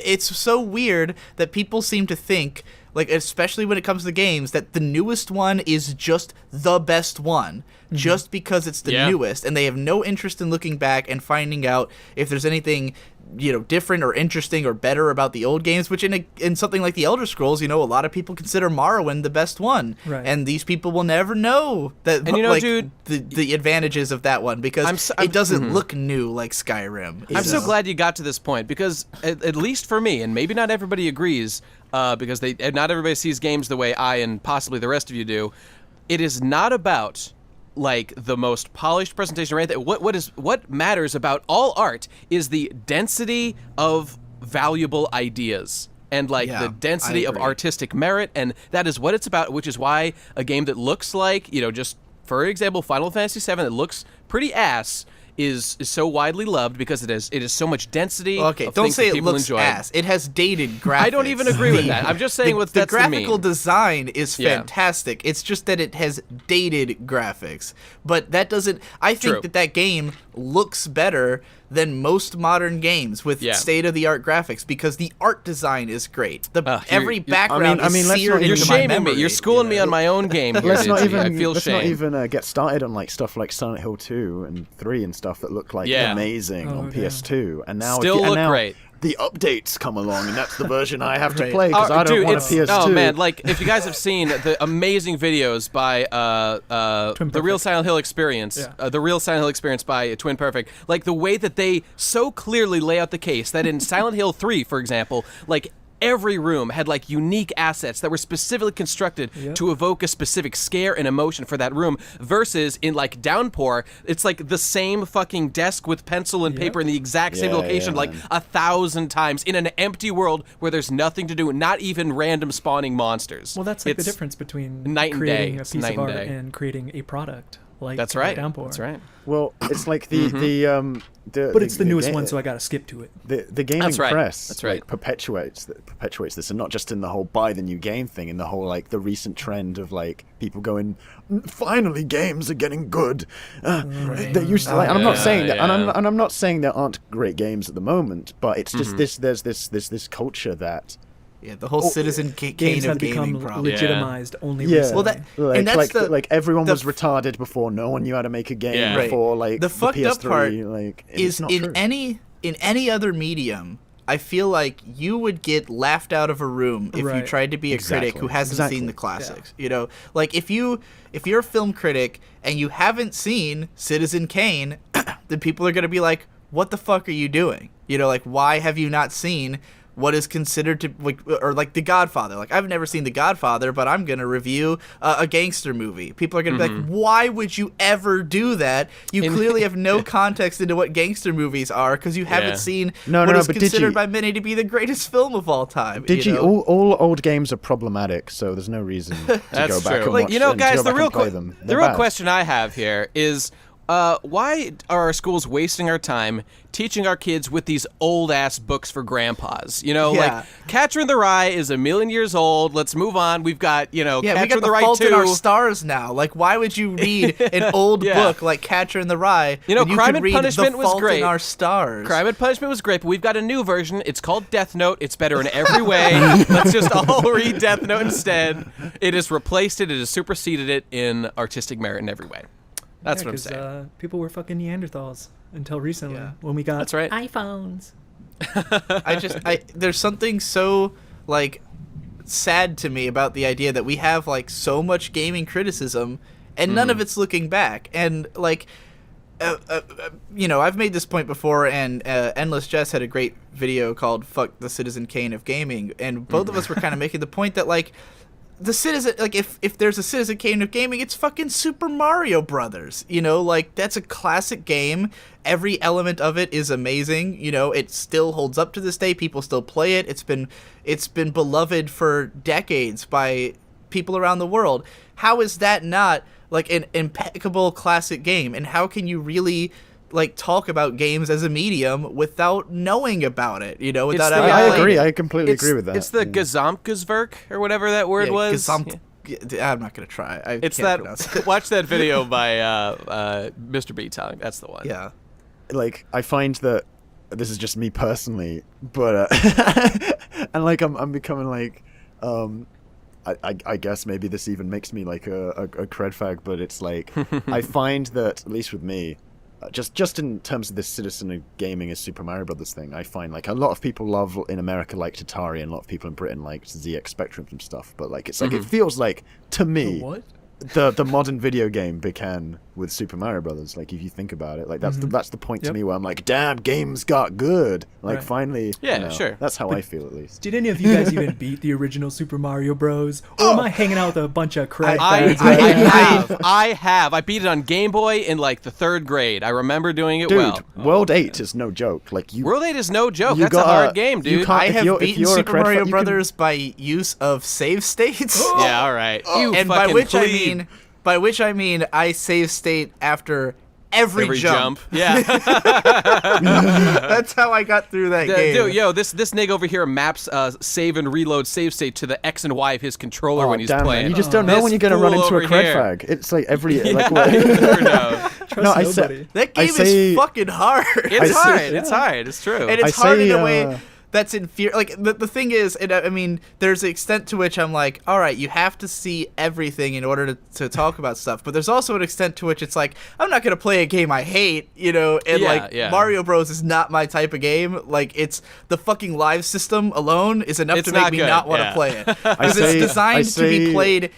B: it's so weird that people seem to think, like, especially when it comes to games, that the newest one is just the best one, just because it's the newest, and they have no interest in looking back and finding out if there's anything different or interesting or better about the old games, which in something like the Elder Scrolls, a lot of people consider Morrowind the best one. Right. And these people will never know that, and dude, the advantages of that one because it doesn't look new like Skyrim.
A: I'm so glad you got to this point because at least for me, and maybe not everybody agrees, because not everybody sees games the way I and possibly the rest of you do, it is not about like the most polished presentation or anything. What matters about all art is the density of valuable ideas. and like
B: Yeah,
A: the density
B: I
A: of
B: agree.
A: artistic merit, and that is what it's about, which is why a game that looks like, just for example, Final Fantasy VII, that looks pretty ass, is so widely loved because it is so much density.
B: Okay,
A: of
B: don't
A: things
B: say
A: that
B: it
A: people
B: looks
A: enjoy.
B: ass. It has dated graphics.
A: I don't even agree with that. I'm just saying what
B: the
A: that's
B: graphical
A: the meme.
B: design is
A: Yeah.
B: fantastic. It's just that it has dated graphics. But that doesn't. I think
A: True.
B: that game looks better than most modern games with
A: Yeah.
B: state-of-the-art graphics because the art design is great. Every
A: you're-
B: background
C: I mean,
B: is
C: let's
B: seared
C: not-
A: You're
B: into my
A: shaming
B: memory.
A: me. You're schooling me on my own game here,
C: Let's not
A: Digi.
C: even
A: I feel
C: let's
A: shame.
C: not even get started on like stuff like Silent Hill 2 and 3 and stuff that look like
A: Yeah.
C: amazing
D: Oh,
C: on
D: yeah.
C: PS2, and now
A: Still
C: and
A: look
C: now
A: great.
C: the updates come along, and that's the version I have to
B: Right.
C: play because I don't
A: Dude,
C: want a
A: it's-
C: PS2.
A: Oh man, like if you guys have seen the amazing videos by the Real
D: Perfect.
A: Silent Hill Experience,
D: Yeah.
A: the Real Silent Hill Experience by Twin Perfect, like the way that they so clearly lay out the case that in Silent Hill 3, for example, like every room had like unique assets that were specifically constructed
D: Yep.
A: to evoke a specific scare and emotion for that room, versus in like Downpour, it's like the same fucking desk with pencil and
D: Yep.
A: paper in the exact same
C: Yeah,
A: location
C: yeah,
A: like
C: man.
A: 1,000 times in an empty world where there's nothing to do, not even random spawning monsters.
D: Well, that's like the
A: It's-
D: difference between
A: night and
D: creating
A: day.
D: a
A: It's
D: piece
A: night
D: of
A: and
D: art
A: day.
D: and creating a product. Like
A: That's right.
D: Downpour.
A: That's right.
C: Well, it's like
A: Mm-hmm.
D: But it's the newest
C: ga-
D: one, so I got to skip to it.
C: The gaming
A: That's right.
C: press
A: That's right.
C: like, perpetuates this, and not just in the whole buy the new game thing, in the whole like the recent trend of like people going, finally games are getting good. They used to like, and I'm not
A: Yeah,
C: saying that,
A: yeah.
C: and I'm not saying there aren't great games at the moment, but it's
A: Mm-hmm.
C: just there's this culture that
B: Yeah, the whole Citizen Kane
D: Games
B: of
D: have become
B: gaming problem.
D: legitimized only
C: yeah,
D: recently.
B: Well, that-
C: like,
B: and that's
C: like everyone
B: the
C: was retarded before. No one knew how to make a game
A: Yeah. Right.
C: before like
B: The fucked up
C: PS3.
B: part
C: Like it's
B: is
C: not
B: in
C: true.
B: any other medium, I feel like you would get laughed out of a room if you
D: Right.
B: tried to be a critic
C: Exactly.
B: who hasn't
C: Exactly.
B: seen the classics. You know, like if you're a film critic and you haven't seen Citizen Kane, then people are gonna be like, "What the fuck are you doing?" You know, like why have you not seen what is considered to like The Godfather? Like I've never seen The Godfather, but I'm gonna review a gangster movie. People are gonna be like, "Why would you ever do that? You clearly have no context into what gangster movies are because you haven't
A: Yeah.
B: seen
C: No,
B: what
C: no,
B: is
C: but
B: considered by many to be the greatest film of all time." you know?
C: all old games are problematic, so there's no reason to
A: That's
C: go back
A: true.
C: and
A: Like,
C: watch
A: you know,
C: them, to
A: guys,
C: go
A: the
C: back
A: real
C: and play them.
A: the
C: They're
A: real
C: bad.
A: question I have here is, why are our schools wasting our time teaching our kids with these old ass books for grandpas? You know,
B: Yeah.
A: like Catcher in the Rye is 1,000,000 years old. Let's move on. We've got,
B: Yeah, we
A: Catcher
B: got
A: in the
B: The
A: Rye
B: Fault in Our
A: 2.
B: Stars now. Like, why would you read an old
A: Yeah.
B: book like Catcher in the Rye?
A: You know,
B: when
A: Crime
B: could
A: and
B: read
A: Punishment
B: The
A: was
B: Fault
A: great.
B: in Our Stars.
A: Crime and Punishment was great, but we've got a new version. It's called Death Note. It's better in every way. Let's just all read Death Note instead. It has replaced it. It has superseded it in artistic merit in every way. That's
D: Yeah,
A: what I'm
D: 'cause,
A: saying.
D: people were fucking Neanderthals until recently
B: Yeah.
D: when we got
A: That's right.
D: iPhones.
B: There's something so like sad to me about the idea that we have like so much gaming criticism and none of it's looking back. And like I've made this point before, and Endless Jess had a great video called "Fuck the Citizen Kane of Gaming," and both of us were kind of making the point that like the Citizen, like if there's a Citizen Kane of Gaming, it's fucking Super Mario Brothers. You know, like that's a classic game. Every element of it is amazing. You know, it still holds up to this day. People still play it. It's been beloved for decades by people around the world. How is that not like an impeccable classic game? And how can you really like talk about games as a medium without knowing about it? You know, without
A: the,
B: having
C: I
B: played
C: agree.
B: it?
C: I completely
A: It's-
C: agree with that.
A: It's the Gesamtkunstwerk or whatever that word
B: Yeah,
A: was.
B: I'm not gonna try.
A: It's
B: can't
A: that.
B: pronounce it.
A: Watch that video by Mr. B telling. That's the one.
B: Yeah.
C: Like I find that this is just me personally, but and like I'm becoming like I guess maybe this even makes me like a cred fag, but it's like I find that, at least with me, just in terms of this citizen of gaming as Super Mario Brothers thing, I find like a lot of people love in America like Atari, and a lot of people in Britain like ZX Spectrum and stuff. But like it's like it feels like to me
D: What?
C: the modern video game began with Super Mario Brothers. Like, if you think about it, like that's the point to me where I'm like, damn, games got good. Like, finally.
A: Yeah, sure.
C: That's how I feel, at least.
D: Did any of you guys even beat the original Super Mario Bros? Or am I hanging out with a bunch of crack
A: I
D: fans?
A: have. I beat it on Game Boy in like the 3rd grade. I remember doing it
C: Dude,
A: well.
C: World 8 is no joke. Like,
A: World 8 is no joke.
C: you
A: That's a hard game, dude.
B: I have
C: if
B: beaten
C: you're a
B: Super
C: cred
B: Mario
C: fan, you
B: Brothers by use of save states.
A: Yeah, all right. You
B: And by
A: fucking
B: which
A: plebe.
B: I mean I save state after every jump.
A: Yeah.
B: That's how I got through that game.
A: Dude, yo, this nigga over here maps save and reload save state to the X and Y of his controller when he's
C: damn,
A: playing.
C: Man. You just don't know
A: This
C: when you're going to run
A: fool
C: into a
A: over
C: cred
A: here.
C: fag. It's like every...
A: Yeah,
C: like,
A: you never know.
D: Trust
C: I
D: nobody.
C: said...
B: That game
C: say-
B: is fucking hard.
A: It's
C: I
A: hard.
C: say-
A: It's hard. It's true.
B: And it's
C: I
B: hard
C: say,
B: in a way that's inferior. Like, the thing is, and I mean, there's an extent to which I'm like, all right, you have to see everything in order to talk about stuff. But there's also an extent to which it's like, I'm not going to play a game I hate, you know? And, Mario Bros. Is not my type of game. Like, it's the fucking live system alone is enough
A: It's
B: to make
A: not
B: me
A: good,
B: not want to
A: yeah.
B: play it. Because it's designed to be played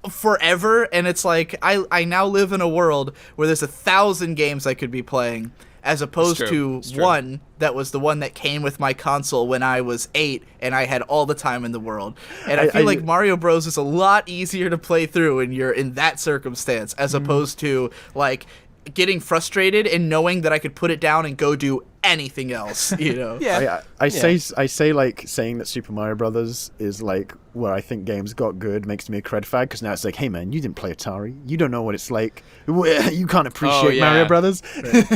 B: forever, and it's like, I now live in a world where there's 1,000 games I could be playing, as opposed to one that was the one that came with my console when I was 8 and I had all the time in the world. And I feel like Mario Bros is a lot easier to play through when you're in that circumstance, as opposed to like getting frustrated and knowing that I could put it down and go do anything else, you know.
C: I say like saying that Super Mario Brothers is like where I think games got good makes me a cred fag, because now it's like, hey man, you didn't play Atari, you don't know what it's like, you can't appreciate Mario Brothers.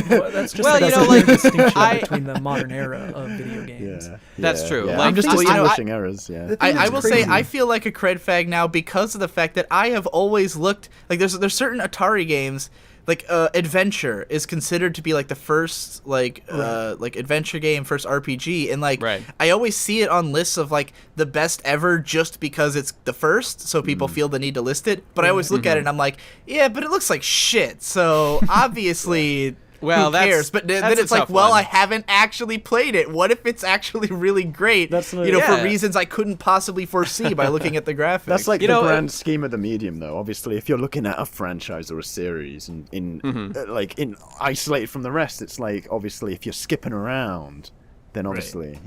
D: Well, that's just
A: Well,
D: that's
A: you know,
D: a
A: like,
D: distinction between the modern era of video games.
A: That's true.
C: Yeah.
A: Like,
C: I'm just
A: well, you know,
C: distinguishing errors. Yeah.
B: I will say
D: crazy.
B: I feel like a cred fag now because of the fact that I have always looked like there's certain Atari games. Like Adventure is considered to be like the first like adventure game, first RPG, and like I always see it on lists of like the best ever just because it's the first, so people feel the need to list it. But I always look at it and I'm like, yeah, but it looks like shit. So obviously.
A: Well,
B: who cares? But then it's like, well, I haven't actually played it. What if it's actually really great? For reasons I couldn't possibly foresee by looking at the graphics.
C: That's like the grand scheme of the medium, though. Obviously, if you're looking at a franchise or a series, and in isolated from the rest, it's like obviously if you're skipping around, then obviously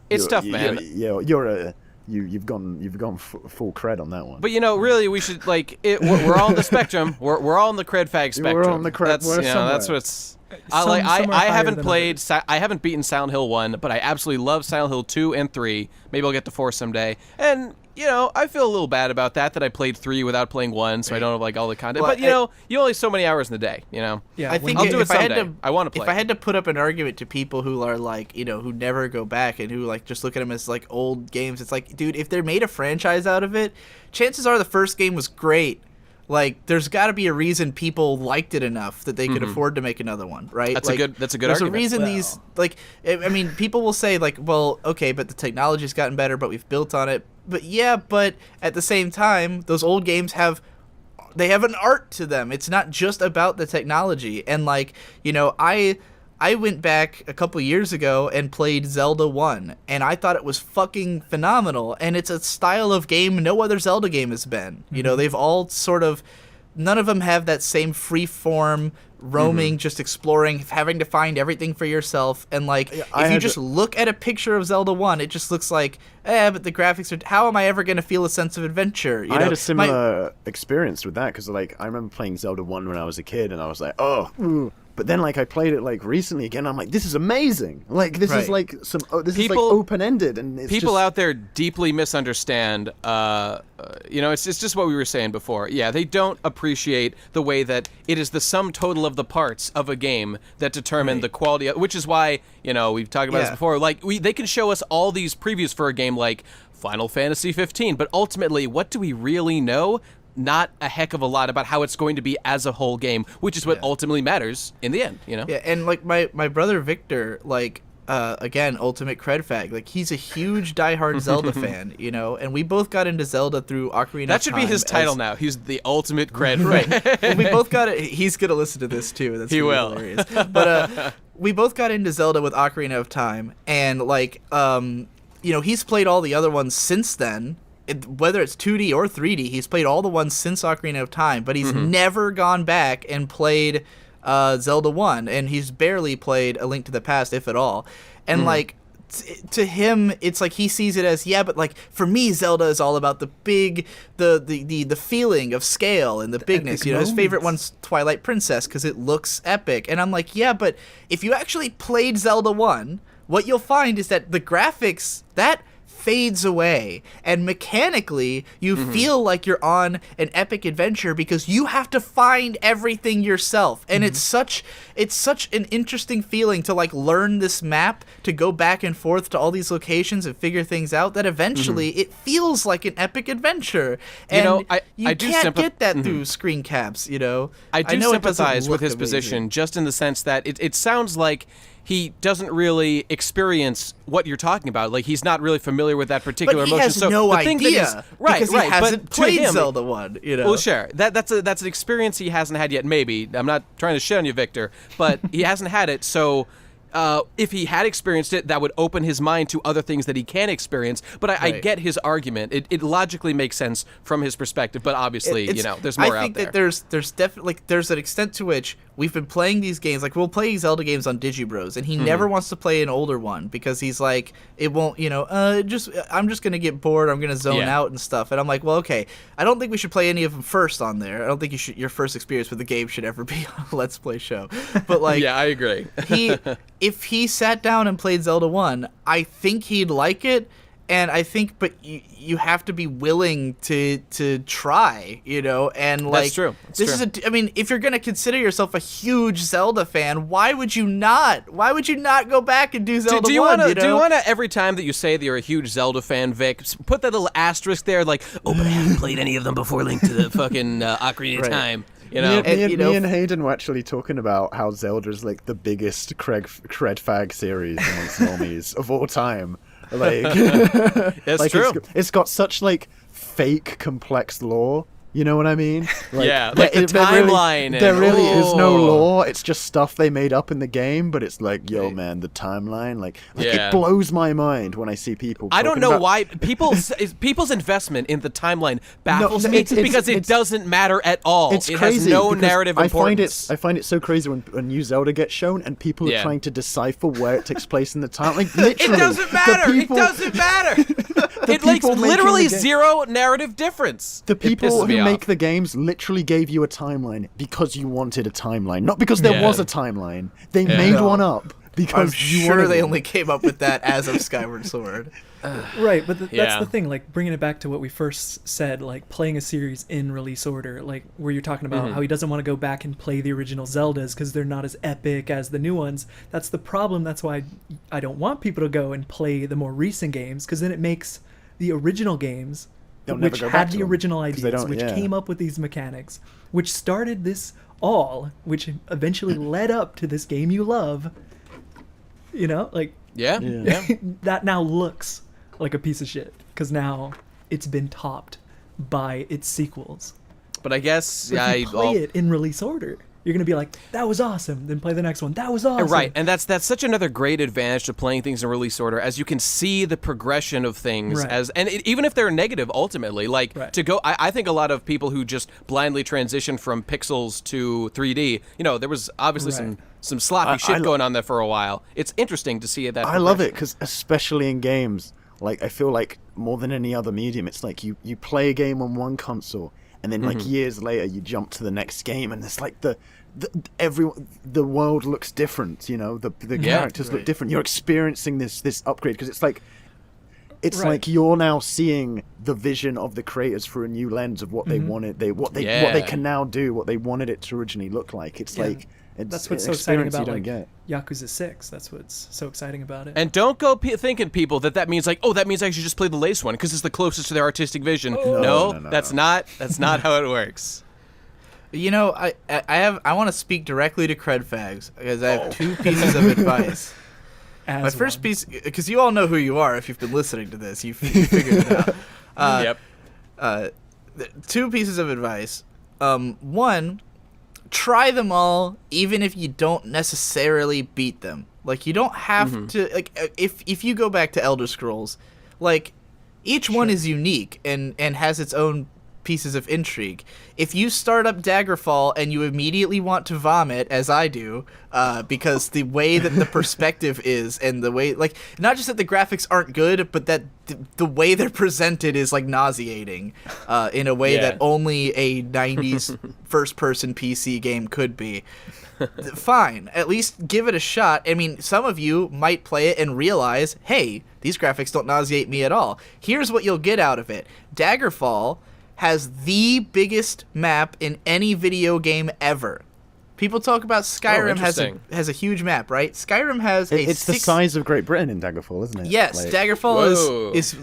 A: it's tough, man.
C: You've gone full cred on that one.
A: But really, we should we're all on the spectrum. We're all on the cred fag spectrum.
C: We're on the cred.
A: That's what's. I haven't beaten Silent Hill 1, but I absolutely love Silent Hill 2 and 3. Maybe I'll get to 4 someday. And I feel a little bad about that I played 3 without playing 1, so I don't have like all the content.
B: Well,
A: but you only so many hours in the day.
D: Yeah,
B: I think
A: I'll do it
B: if I had
A: someday.
B: to,
A: I want to play.
B: If I had to put up an argument to people who are like, who never go back and who like just look at them as like old games, it's like, dude, if they're made a franchise out of it, chances are the first game was great. Like, there's got to be a reason people liked it enough that they could afford to make another one, right?
A: That's a good argument.
B: There's a reason these, like, I mean, people will say, like, well, okay, but the technology's gotten better, but we've built on it. But yeah, but at the same time, those old games have an art to them. It's not just about the technology. And, like, I went back a couple years ago and played Zelda 1, and I thought it was fucking phenomenal. And it's a style of game no other Zelda game has been. They've all sort of, none of them have that same free form, roaming, just exploring, having to find everything for yourself. And like, if you just look at a picture of Zelda 1, it just looks like, but the graphics are, how am I ever going to feel a sense of adventure?
C: I had a similar experience with that, because like, I remember playing Zelda 1 when I was a kid, and I was like, but then, like, I pplayed it, like, recently again, I'm like, this is amazing. Like, this is, like, this is, like, open-ended, and it's
A: people out there deeply misunderstand, it's just what we were saying before. Yeah, they don't appreciate the way that it is the sum total of the parts of a game that determine the quality, which is why, we've talked about this before, like, they can show us all these previews for a game like Final Fantasy 15, but ultimately, what do we really know? Not a heck of a lot about how it's going to be as a whole game, which is what ultimately matters in the end, Yeah,
B: and like my brother Victor, like again, ultimate cred fag. Like, he's a huge diehard Zelda fan, and we both got into Zelda through Ocarina of Time.
A: That should be his title now. He's the ultimate cred
B: right. Well, we both got it. He's gonna listen to this too. That's
A: he will.
B: Hilarious. But we both got into Zelda with Ocarina of Time, and like he's played all the other ones since then. whether it's 2D or 3D, he's played all the ones since Ocarina of Time, but he's never gone back and played Zelda 1, and he's barely played A Link to the Past, if at all. And like, to him, it's like he sees it as, but like for me, Zelda is all about the big, the feeling of scale and the bigness. You know, his favorite one's Twilight Princess because it looks epic. And I'm like, but if you actually played Zelda 1, what you'll find is that the graphics, that fades away, and mechanically you feel like you're on an epic adventure because you have to find everything yourself, and it's such an interesting feeling to like learn this map, to go back and forth to all these locations and figure things out, that eventually it feels like an epic adventure. And you can't get that through screen caps.
A: I do sympathize with his position, just in the sense that it sounds like he doesn't really experience what you're talking about. Like, he's not really familiar with that particular emotion.
B: But he has no idea, because he hasn't played
A: him,
B: Zelda 1,
A: Well, sure. That's an experience he hasn't had yet, maybe. I'm not trying to shit on you, Victor, but he hasn't had it, so... if he had experienced it, that would open his mind to other things that he can experience. But I get his argument. It logically makes sense from his perspective. But obviously, there's more out there.
B: I think that there's definitely there's an extent to which we've been playing these games. Like, we'll play Zelda games on Digibros, and he never wants to play an older one because he's like, it won't. I'm just gonna get bored. I'm gonna zone out and stuff. And I'm like, well, okay. I don't think we should play any of them first on there. I don't think your first experience with the game should ever be on a Let's Play show. But like,
A: I agree.
B: If he sat down and played Zelda 1, I think he'd like it, and I think, but you have to be willing to try, and like,
A: that's true.
B: I mean, if you're gonna consider yourself a huge Zelda fan, why would you not go back and do Zelda 1?
A: Do you wanna every time that you say that you're a huge Zelda fan, Vic, put that little asterisk there, like, but I haven't played any of them before Link to the fucking Ocarina of Time. Me
C: and Hayden were actually talking about how Zelda's like the biggest cred fag series amongst normies of all time. Like,
A: that's like, true.
C: It's got such like fake complex lore. You know what I mean?
A: Like, the timeline.
C: There really is no lore. It's just stuff they made up in the game, but it's like, man, the timeline. Like it blows my mind when I see people.
A: I don't know why people's investment in the timeline baffles me, because it doesn't matter at all.
C: It's
A: it
C: crazy.
A: Has no narrative importance.
C: I find it so crazy when a new Zelda gets shown and people are trying to decipher where it takes place in the time. Like, literally,
A: it doesn't matter. It doesn't matter. It makes literally zero narrative difference.
C: The people who make the games literally gave you a timeline because you wanted a timeline, not because there was a timeline. They made one up because
B: they only came up with that as of Skyward Sword.
D: Right, but that's the thing, like, bringing it back to what we first said, like, playing a series in release order, like, where you're talking about how he doesn't want to go back and play the original Zeldas because they're not as epic as the new ones. That's the problem. That's why I don't want people to go and play the more recent games, because then it makes the original games, which had the original ideas, which came up with these mechanics, which started this all, which eventually led up to this game you love, like... that now looks like a piece of shit, because now it's been topped by its sequels.
A: But I guess
D: if you play it in release order, you're gonna be like, that was awesome, then play the next one, that was awesome.
A: Right, and that's such another great advantage to playing things in release order, as you can see the progression of things, even if they're negative ultimately, like to go, I think a lot of people who just blindly transition from pixels to 3D, there was obviously some sloppy shit going on there for a while. It's interesting to see that.
C: I love it, because especially in games, like, I feel like more than any other medium, it's like you play a game on one console, and then like years later you jump to the next game, and it's like the world looks different. The characters look different. You're experiencing this upgrade, because it's like like you're now seeing the vision of the creators through a new lens of what they wanted, what they can now do, what they wanted it to originally look like. It's like
D: that's what's so exciting about Yakuza 6. That's what's so exciting about it.
A: And don't go thinking, people, that means like, that means I should just play the latest one because it's the closest to their artistic vision. No, that's not how it works.
B: I want to speak directly to cred fags, because I have two pieces of advice. My first piece, because you all know who you are if you've been listening to this, you figured it out. Two pieces of advice. One, try them all, even if you don't necessarily beat them. Like, you don't have to, like, if you go back to Elder Scrolls, like, each one is unique and has its own pieces of intrigue. If you start up Daggerfall and you immediately want to vomit, as I do, because the way that the perspective is, and the way, like, not just that the graphics aren't good, but that the way they're presented is, like, nauseating, in a way that only a 90s first-person PC game could be. Fine, at least give it a shot. I mean, some of you might play it and realize, hey, these graphics don't nauseate me at all. Here's what you'll get out of it. Daggerfall has the biggest map in any video game ever. People talk about Skyrim has a huge map, right? Skyrim has
C: it's the size of Great Britain in Daggerfall, isn't it?
B: Yes, like, Daggerfall is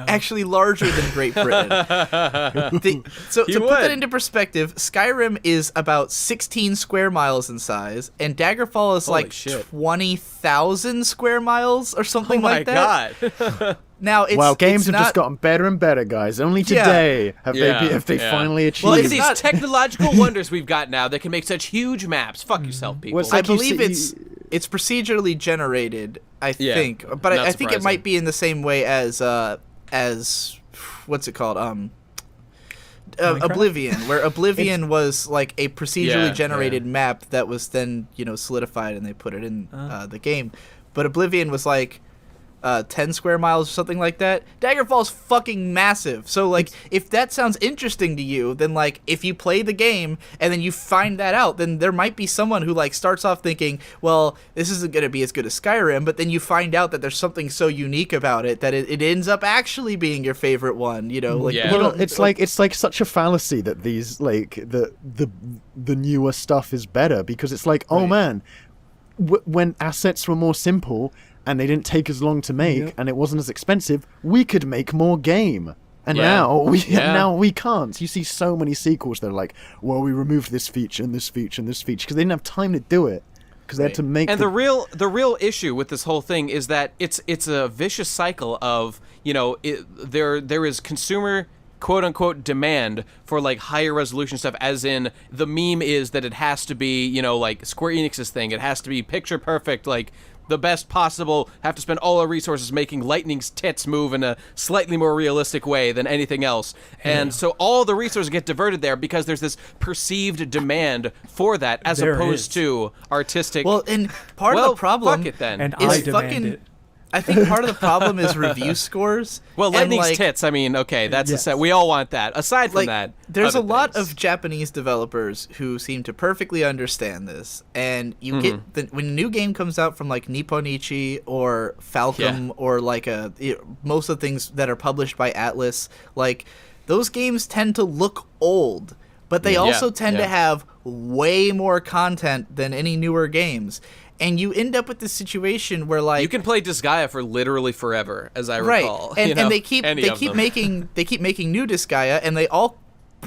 B: actually larger than Great Britain. So to put that into perspective, Skyrim is about 16 square miles in size, and Daggerfall is like 20,000 square miles or something like that.
A: Oh my god.
B: Now,
C: games have just gotten better and better, guys. Only today have they finally achieved.
A: Well, look at these technological wonders we've got now that can make such huge maps. Fuck yourself, people.
B: I believe it's procedurally generated, I think, but I think it might be in the same way as what's it called? Oblivion, where Oblivion was like a procedurally generated map that was then solidified and they put it in the game. But Oblivion was like 10 square miles or something like that. Daggerfall's fucking massive. So, like, if that sounds interesting to you, then, like, if you play the game and then you find that out, then there might be someone who, like, starts off thinking, well, this isn't going to be as good as Skyrim, but then you find out that there's something so unique about it that it ends up actually being your favorite one, Like,
C: it's like such a fallacy that these, like, the newer stuff is better, because it's like, oh man, when assets were more simple and they didn't take as long to make, and it wasn't as expensive, we could make more game. And now we can't. You see so many sequels that are like, well, we removed this feature and this feature and this feature, because they didn't have time to do it. Because they had to make.
A: And the real issue with this whole thing is that it's a vicious cycle of, there is consumer quote unquote demand for like higher resolution stuff, as in the meme is that it has to be, like Square Enix's thing, it has to be picture perfect, like the best possible, have to spend all our resources making Lightning's tits move in a slightly more realistic way than anything else. And so all the resources get diverted there because there's this perceived demand for that, as opposed to artistic.
B: Well, and part of the problem
A: fuck it then.
D: And
B: is
D: I demand it.
B: I think part of the problem is review scores.
A: Well, Lightning's tits, I mean, okay, that's a set. We all want that. Aside from that,
B: there's a lot of Japanese developers who seem to perfectly understand this. And you get when a new game comes out from like Nipponichi or Falcom or like most of the things that are published by Atlas, like those games tend to look old, but they also tend to have way more content than any newer games. And you end up with this situation where, like,
A: you can play Disgaea for literally forever, as I recall.
B: And they keep making new Disgaea, and they all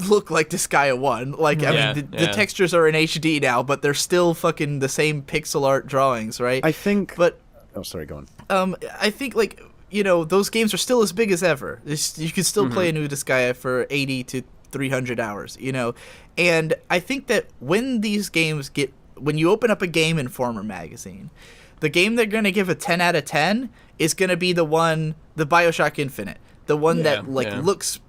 B: look like Disgaea 1. Like, I mean, the textures are in HD now, but they're still fucking the same pixel art drawings, right?
C: I think.
B: But
C: oh, sorry, go on.
B: I think like those games are still as big as ever. You can still play a new Disgaea for 80 to 300 hours, And I think that when these games when you open up a Game Informer magazine, the game they're going to give a 10 out of 10 is going to be the BioShock Infinite. The one that looks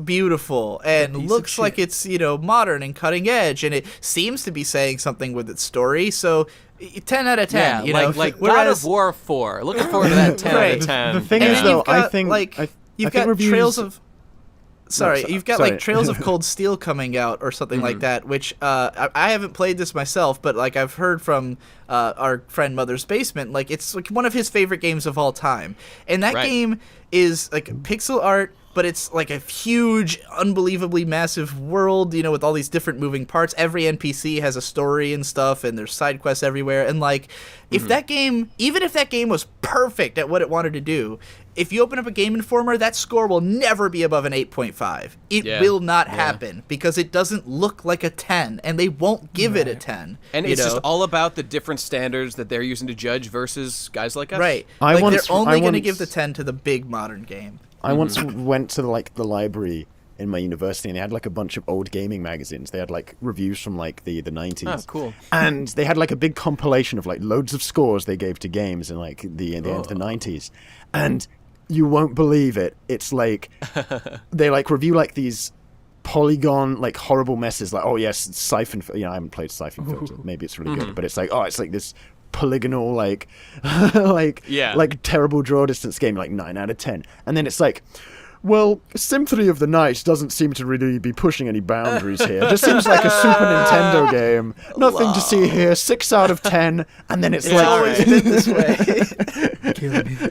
B: beautiful and looks like it's, modern and cutting edge, and it seems to be saying something with its story. So 10 out of 10,
A: like God of War 4. Looking forward to that 10 out of 10.
C: The thing is, though, I think
B: you've got Trails of you've got like Trails of Cold Steel coming out or something like that, which I haven't played this myself, but like I've heard from our friend Mother's Basement, like it's like one of his favorite games of all time. And that game is like pixel art, but it's like a huge, unbelievably massive world, with all these different moving parts. Every NPC has a story and stuff, and there's side quests everywhere. And like, if that game, even if that game was perfect at what it wanted to do, if you open up a Game Informer, that score will never be above an 8.5. It will not happen because it doesn't look like a 10, and they won't give it a 10.
A: And it's just all about the different standards that they're using to judge versus guys like us.
B: Right. They're only going to give the 10 to the big modern game.
C: I once went to like the library in my university, and they had like a bunch of old gaming magazines. They had like reviews from like the 90s.
A: Oh, cool.
C: And they had like a big compilation of like loads of scores they gave to games in like the end of the 90s. And you won't believe it. It's like they like review like these polygon like horrible messes. Like, oh yes, Siphon. I haven't played Siphon Filter. Maybe it's really good, but it's like, oh, it's like this polygonal like like terrible draw distance game, like 9 out of 10. And then it's like, well, Symphony of the Night doesn't seem to really be pushing any boundaries here. It just seems like a Super Nintendo game. Nothing to see here. 6 out of 10. And then it's like...
B: always been this way.
D: Killing me.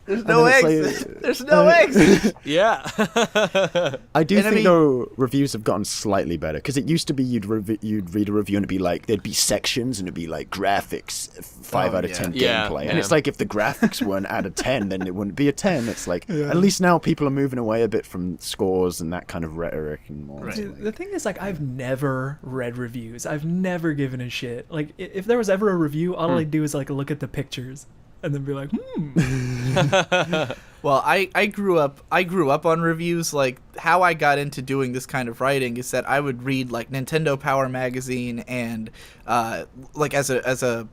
B: There's no eggs. There's no eggs.
A: Yeah.
C: I do think, though, reviews have gotten slightly better. Because it used to be you'd read a review and it'd be like, there'd be sections and it'd be like graphics, 5 out of 10 gameplay. And it's like, if the graphics weren't out of 10, then it wouldn't be a 10. It's like, at least now people are moving away a bit from scores and that kind of rhetoric and more.
B: Right.
D: Dude, the thing is, like, I've never read reviews. I've never given a shit. Like, if there was ever a review, all I'd do is like look at the pictures and then be like,
B: Well, I grew up on reviews. Like, how I got into doing this kind of writing is that I would read like Nintendo Power magazine, and like as a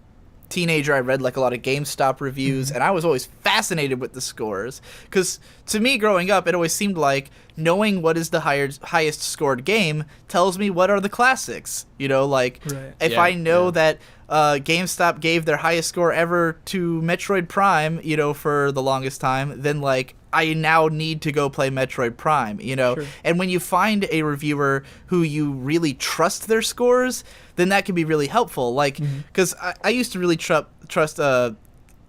B: teenager, I read like a lot of GameStop reviews, and I was always fascinated with the scores, because to me growing up it always seemed like knowing what is the highest scored game tells me what are the classics, like if I know that GameStop gave their highest score ever to Metroid Prime, for the longest time, then like I now need to go play Metroid Prime, Sure. And when you find a reviewer who you really trust their scores, then that can be really helpful. Like, because I used to really trust, have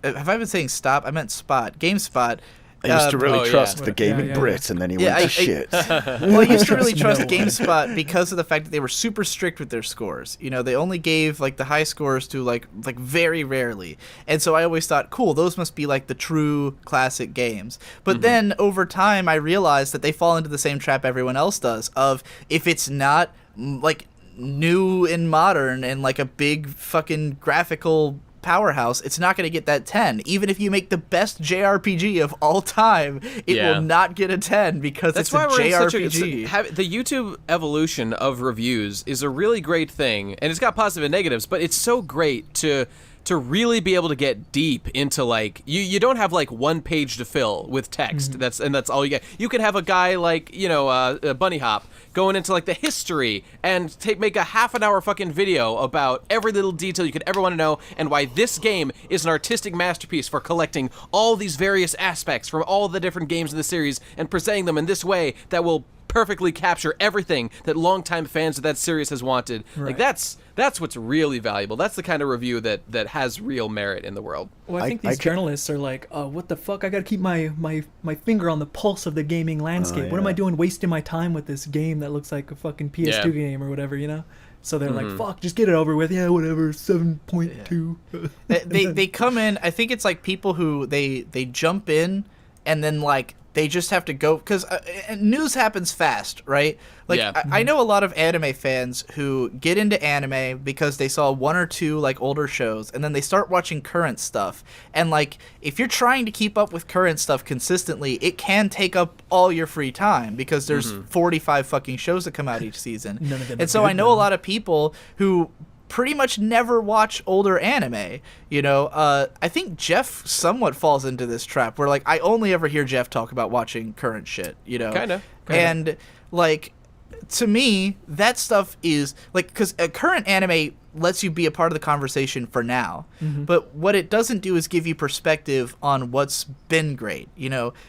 B: I been saying Stop? I meant Spot, GameSpot.
C: I used to really trust the gaming Brit, and then he went to shit.
B: Well, I used to really trust GameSpot because of the fact that they were super strict with their scores. They only gave like the high scores to like very rarely, and so I always thought, cool, those must be like the true classic games. But then over time, I realized that they fall into the same trap everyone else does. Of if it's not like new and modern and like a big fucking graphical powerhouse, it's not going to get that 10. Even if you make the best JRPG of all time, it will not get a 10 because it's a JRPG.
A: The YouTube evolution of reviews is a really great thing, and it's got positive and negatives, but it's so great to really be able to get deep into, like, you don't have like one page to fill with text. That's all you get. You can have a guy like Bunny Hop going into like the history and make a half an hour fucking video about every little detail you could ever want to know, and why this game is an artistic masterpiece for collecting all these various aspects from all the different games in the series and presenting them in this way that will perfectly capture everything that longtime fans of that series has wanted.
D: Right.
A: Like that's what's really valuable. That's the kind of review that has real merit in the world.
D: Well, I think these journalists are like, oh, what the fuck? I gotta keep my finger on the pulse of the gaming landscape. What am I doing wasting my time with this game that looks like a fucking PS2 game or whatever, So they're like, fuck, just get it over with. Yeah, whatever, 7.2.
B: They come in, I think it's like people who they jump in and then like they just have to go, because news happens fast, right? Like, I know a lot of anime fans who get into anime because they saw one or two, like, older shows, and then they start watching current stuff. And, like, if you're trying to keep up with current stuff consistently, it can take up all your free time, because there's 45 fucking shows that come out each season.
D: None of them
B: and so I know a lot of people who pretty much never watch older anime, I think Jeff somewhat falls into this trap where, like, I only ever hear Jeff talk about watching current shit,
A: Kinda.
B: And, like, to me, that stuff is, like, because a current anime lets you be a part of the conversation for now, but what it doesn't do is give you perspective on what's been great,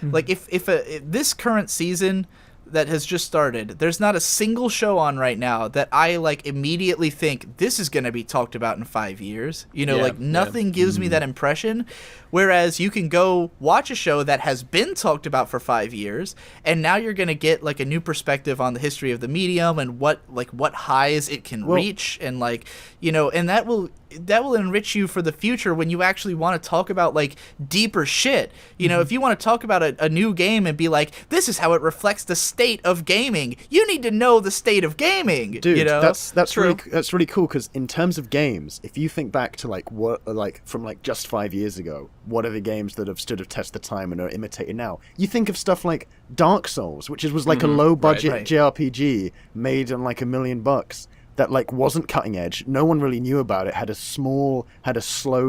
B: Like, if this current season that has just started, there's not a single show on right now that I like immediately think this is going to be talked about in 5 years. Nothing gives me that impression. Whereas you can go watch a show that has been talked about for 5 years, and now you're going to get like a new perspective on the history of the medium and what highs it can reach, and and that will enrich you for the future when you actually want to talk about like deeper shit. If you want to talk about a new game and be like, this is how it reflects the state of gaming, you need to know the state of gaming.
C: Dude, that's really cool, because in terms of games, if you think back to from just 5 years ago, what are the games that have stood the test of time and are imitated now? You think of stuff like Dark Souls, which was like a low budget JRPG made on like $1 million that like wasn't cutting edge. No one really knew about it. Had a slow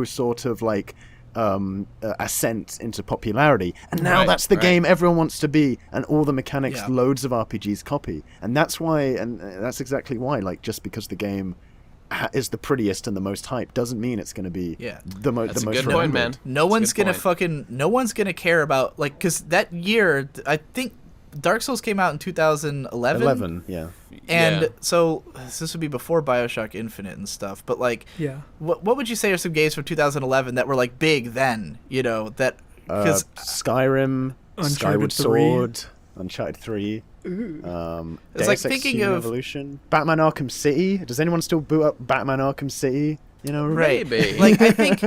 C: sort of like ascent into popularity, and now that's the game everyone wants to be, and all the mechanics loads of RPGs copy, and that's why, and that's exactly why, like, just because the game is the prettiest and the most hype doesn't mean it's going to be the most
A: good point, man.
B: No one's gonna care about, like, because that year I think Dark Souls came out in 2011. And so this would be before BioShock Infinite and stuff. But like, what would you say are some games from 2011 that were like big then? You know, that because
C: Skyrim,
D: Uncharted
C: Skyward
D: 3.
C: Sword, Uncharted 3.
B: it's like thinking
C: Human
B: of
C: Evolution, Batman Arkham City. Does anyone still boot up Batman Arkham City? You know,
A: Maybe.
B: Like I think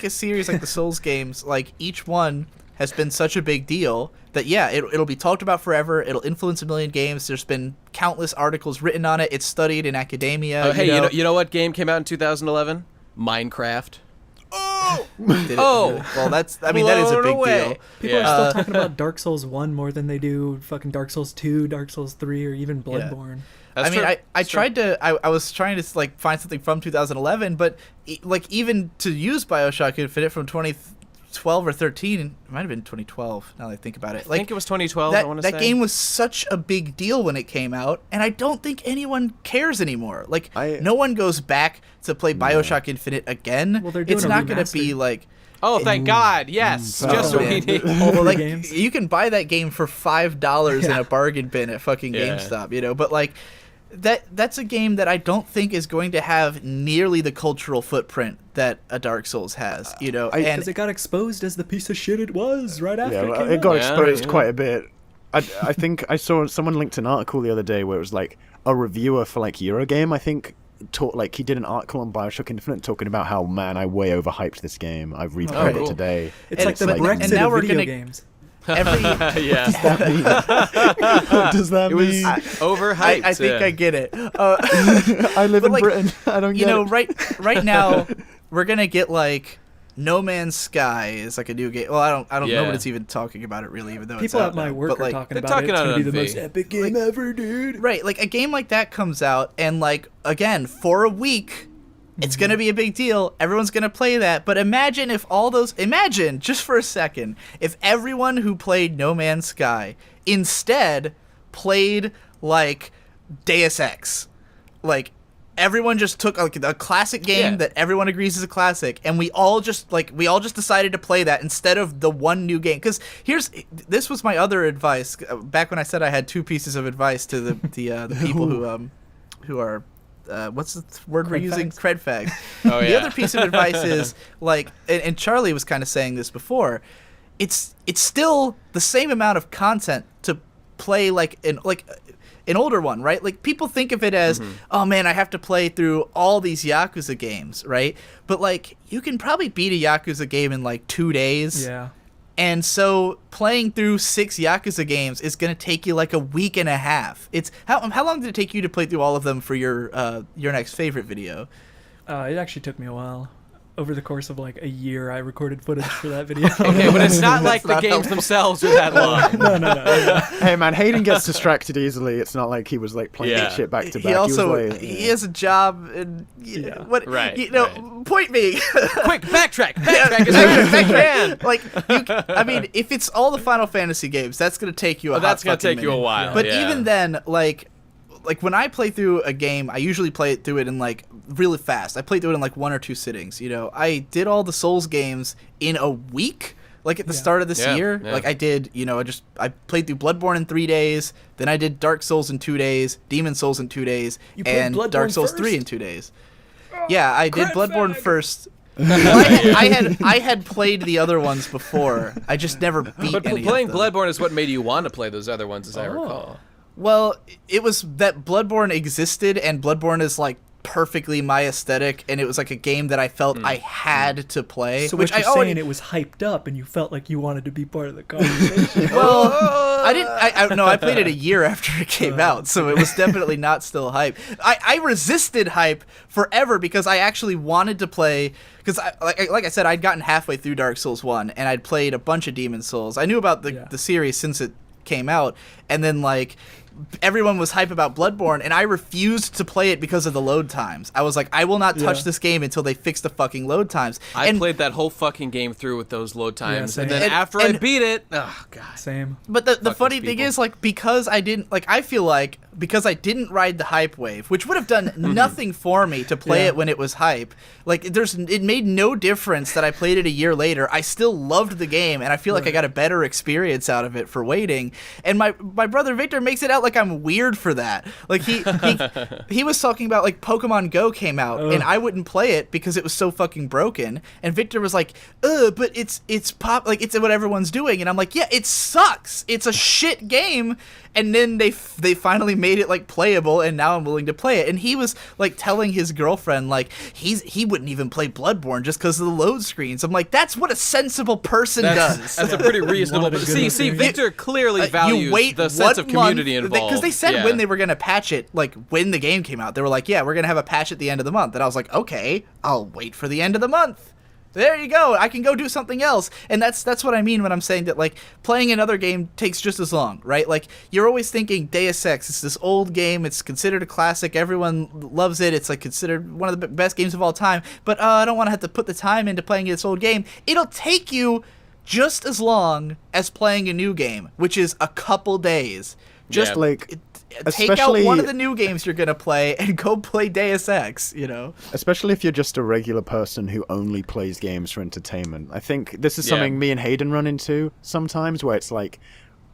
B: a series like the Souls games, like each one has been such a big deal that it'll be talked about forever. It'll influence a million games. There's been countless articles written on it. It's studied in academia.
A: Oh, you know what game came out in 2011? Minecraft.
B: Well, that is a big deal.
D: People are still talking about Dark Souls 1 more than they do fucking Dark Souls 2, Dark Souls 3, or even Bloodborne.
A: That's true.
B: I was trying to like find something from 2011, but like even to use BioShock Infinite from 2012 or 13, it might have been 2012 now that I think about it.
A: I think it was 2012, I want to say.
B: That game was such a big deal when it came out, and I don't think anyone cares anymore. Like, no one goes back to play BioShock Infinite again.
D: Well, they're doing
B: it's not going to be like...
A: Oh, thank God! Yes, just what we need.
B: Like, you can buy that game for $5 in a bargain bin at fucking GameStop, you know. But like, that's a game that I don't think is going to have nearly the cultural footprint that a Dark Souls has, you know.
D: Because it got exposed as the piece of shit it was right after it came
C: it got
D: out.
C: exposed quite a bit. I think I saw someone linked an article the other day where it was like a reviewer for like Eurogame, I think. Like he did an article on BioShock Infinite talking about how, man, I way overhyped this game. I've replayed it today.
D: It's like the Brexit
B: now
D: of
B: we're
D: video
B: gonna,
D: games.
B: Every,
C: What does that mean?
A: Overhyped.
B: I think I get it.
C: I live in Britain. I don't get
B: it. Right now we're gonna get like No Man's Sky is like a new game. Well, I don't know what it's even talking about it really, even though
D: people
B: it's
D: at my work are talking about it.
A: It's
D: gonna be the
A: V.
D: most epic game ever, dude.
B: Right, like a game like that comes out, and like again for a week, it's gonna be a big deal. Everyone's gonna play that. But imagine just for a second, if everyone who played No Man's Sky instead played like Deus Ex, like. Everyone just took like a classic game that everyone agrees is a classic, and we all just decided to play that instead of the one new game. Because this was my other advice back when I said I had two pieces of advice to the people who are what's the word we're using? Cred fags. The other piece of advice is like, and Charlie was kind of saying this before. It's still the same amount of content to play like an older one, right? Like people think of it as, oh man, I have to play through all these Yakuza games, right? But like you can probably beat a Yakuza game in like 2 days.
D: Yeah.
B: And so playing through 6 Yakuza games is going to take you like a week and a half. It's how long did it take you to play through all of them for your next favorite video?
D: It actually took me a while. Over the course of like a year, I recorded footage for that video.
A: Okay, but it's not like the games themselves are that long.
D: No.
C: Hey man, Hayden gets distracted easily. It's not like he was like playing that shit back to back.
B: He also he has a job and point me.
A: Quick, backtrack as fast as you can.
B: Like I mean, if it's all the Final Fantasy games, that's gonna take you
A: that's gonna take you a while.
B: But even then, like when I play through a game, I usually play it through it in like really fast. I played through it in like 1 or 2 sittings. You know, I did all the Souls games in a week. Like at the start of this year, like I did. You know, I played through Bloodborne in 3 days. Then I did Dark Souls in 2 days, Demon Souls in 2 days, and Dark Souls 3 in 2 days. Yeah, I did Bloodborne first. Well, I had played the other ones before. I just never beat
A: But
B: any
A: playing
B: of them.
A: Bloodborne is what made you want to play those other ones, as I recall.
B: Well, it was that Bloodborne existed, and Bloodborne is like perfectly my aesthetic, and it was like a game that I felt I had to play.
D: So what you're saying, it was hyped up, and you felt like you wanted to be part of the conversation.
B: Well, I didn't. I played it a year after it came out, so it was definitely not still hype. I resisted hype forever because I actually wanted to play. Because like I said, I'd gotten halfway through Dark Souls 1, and I'd played a bunch of Demon Souls. I knew about the series since it came out, and then like everyone was hype about Bloodborne, and I refused to play it because of the load times. I was like, I will not touch this game until they fix the fucking load times.
A: I played that whole fucking game through with those load times,
D: same.
A: and then after I beat it, oh god.
D: Same.
B: But the funny
A: those
B: thing
A: people.
B: is, like, because I didn't, like, I feel like because I didn't ride the hype wave, which would have done nothing for me to play it when it was hype. Like, it made no difference that I played it a year later. I still loved the game, and I feel like I got a better experience out of it for waiting. And my brother Victor makes it out like I'm weird for that. Like, he was talking about, like, Pokemon Go came out, and I wouldn't play it because it was so fucking broken. And Victor was like, but it's what everyone's doing. And I'm like, yeah, it sucks. It's a shit game. And then they finally made it, like, playable, and now I'm willing to play it. And he was, like, telling his girlfriend, like, he wouldn't even play Bloodborne just because of the load screens. I'm like, that's what a sensible person does.
A: That's a pretty reasonable. See, Victor clearly values the sense of community involved.
B: Because they said when they were going to patch it, like, when the game came out, they were like, yeah, we're going to have a patch at the end of the month. And I was like, okay, I'll wait for the end of the month. There you go. I can go do something else. And that's what I mean when I'm saying that, like, playing another game takes just as long, right? Like, you're always thinking Deus Ex, it's this old game, it's considered a classic, everyone loves it, it's, like, considered one of the best games of all time, but I don't want to have to put the time into playing this old game. It'll take you just as long as playing a new game, which is a couple days. Just
C: like
B: take out one of the new games you're gonna play and go play Deus Ex, you know.
C: Especially if you're just a regular person who only plays games for entertainment. I think this is something me and Hayden run into sometimes, where it's like,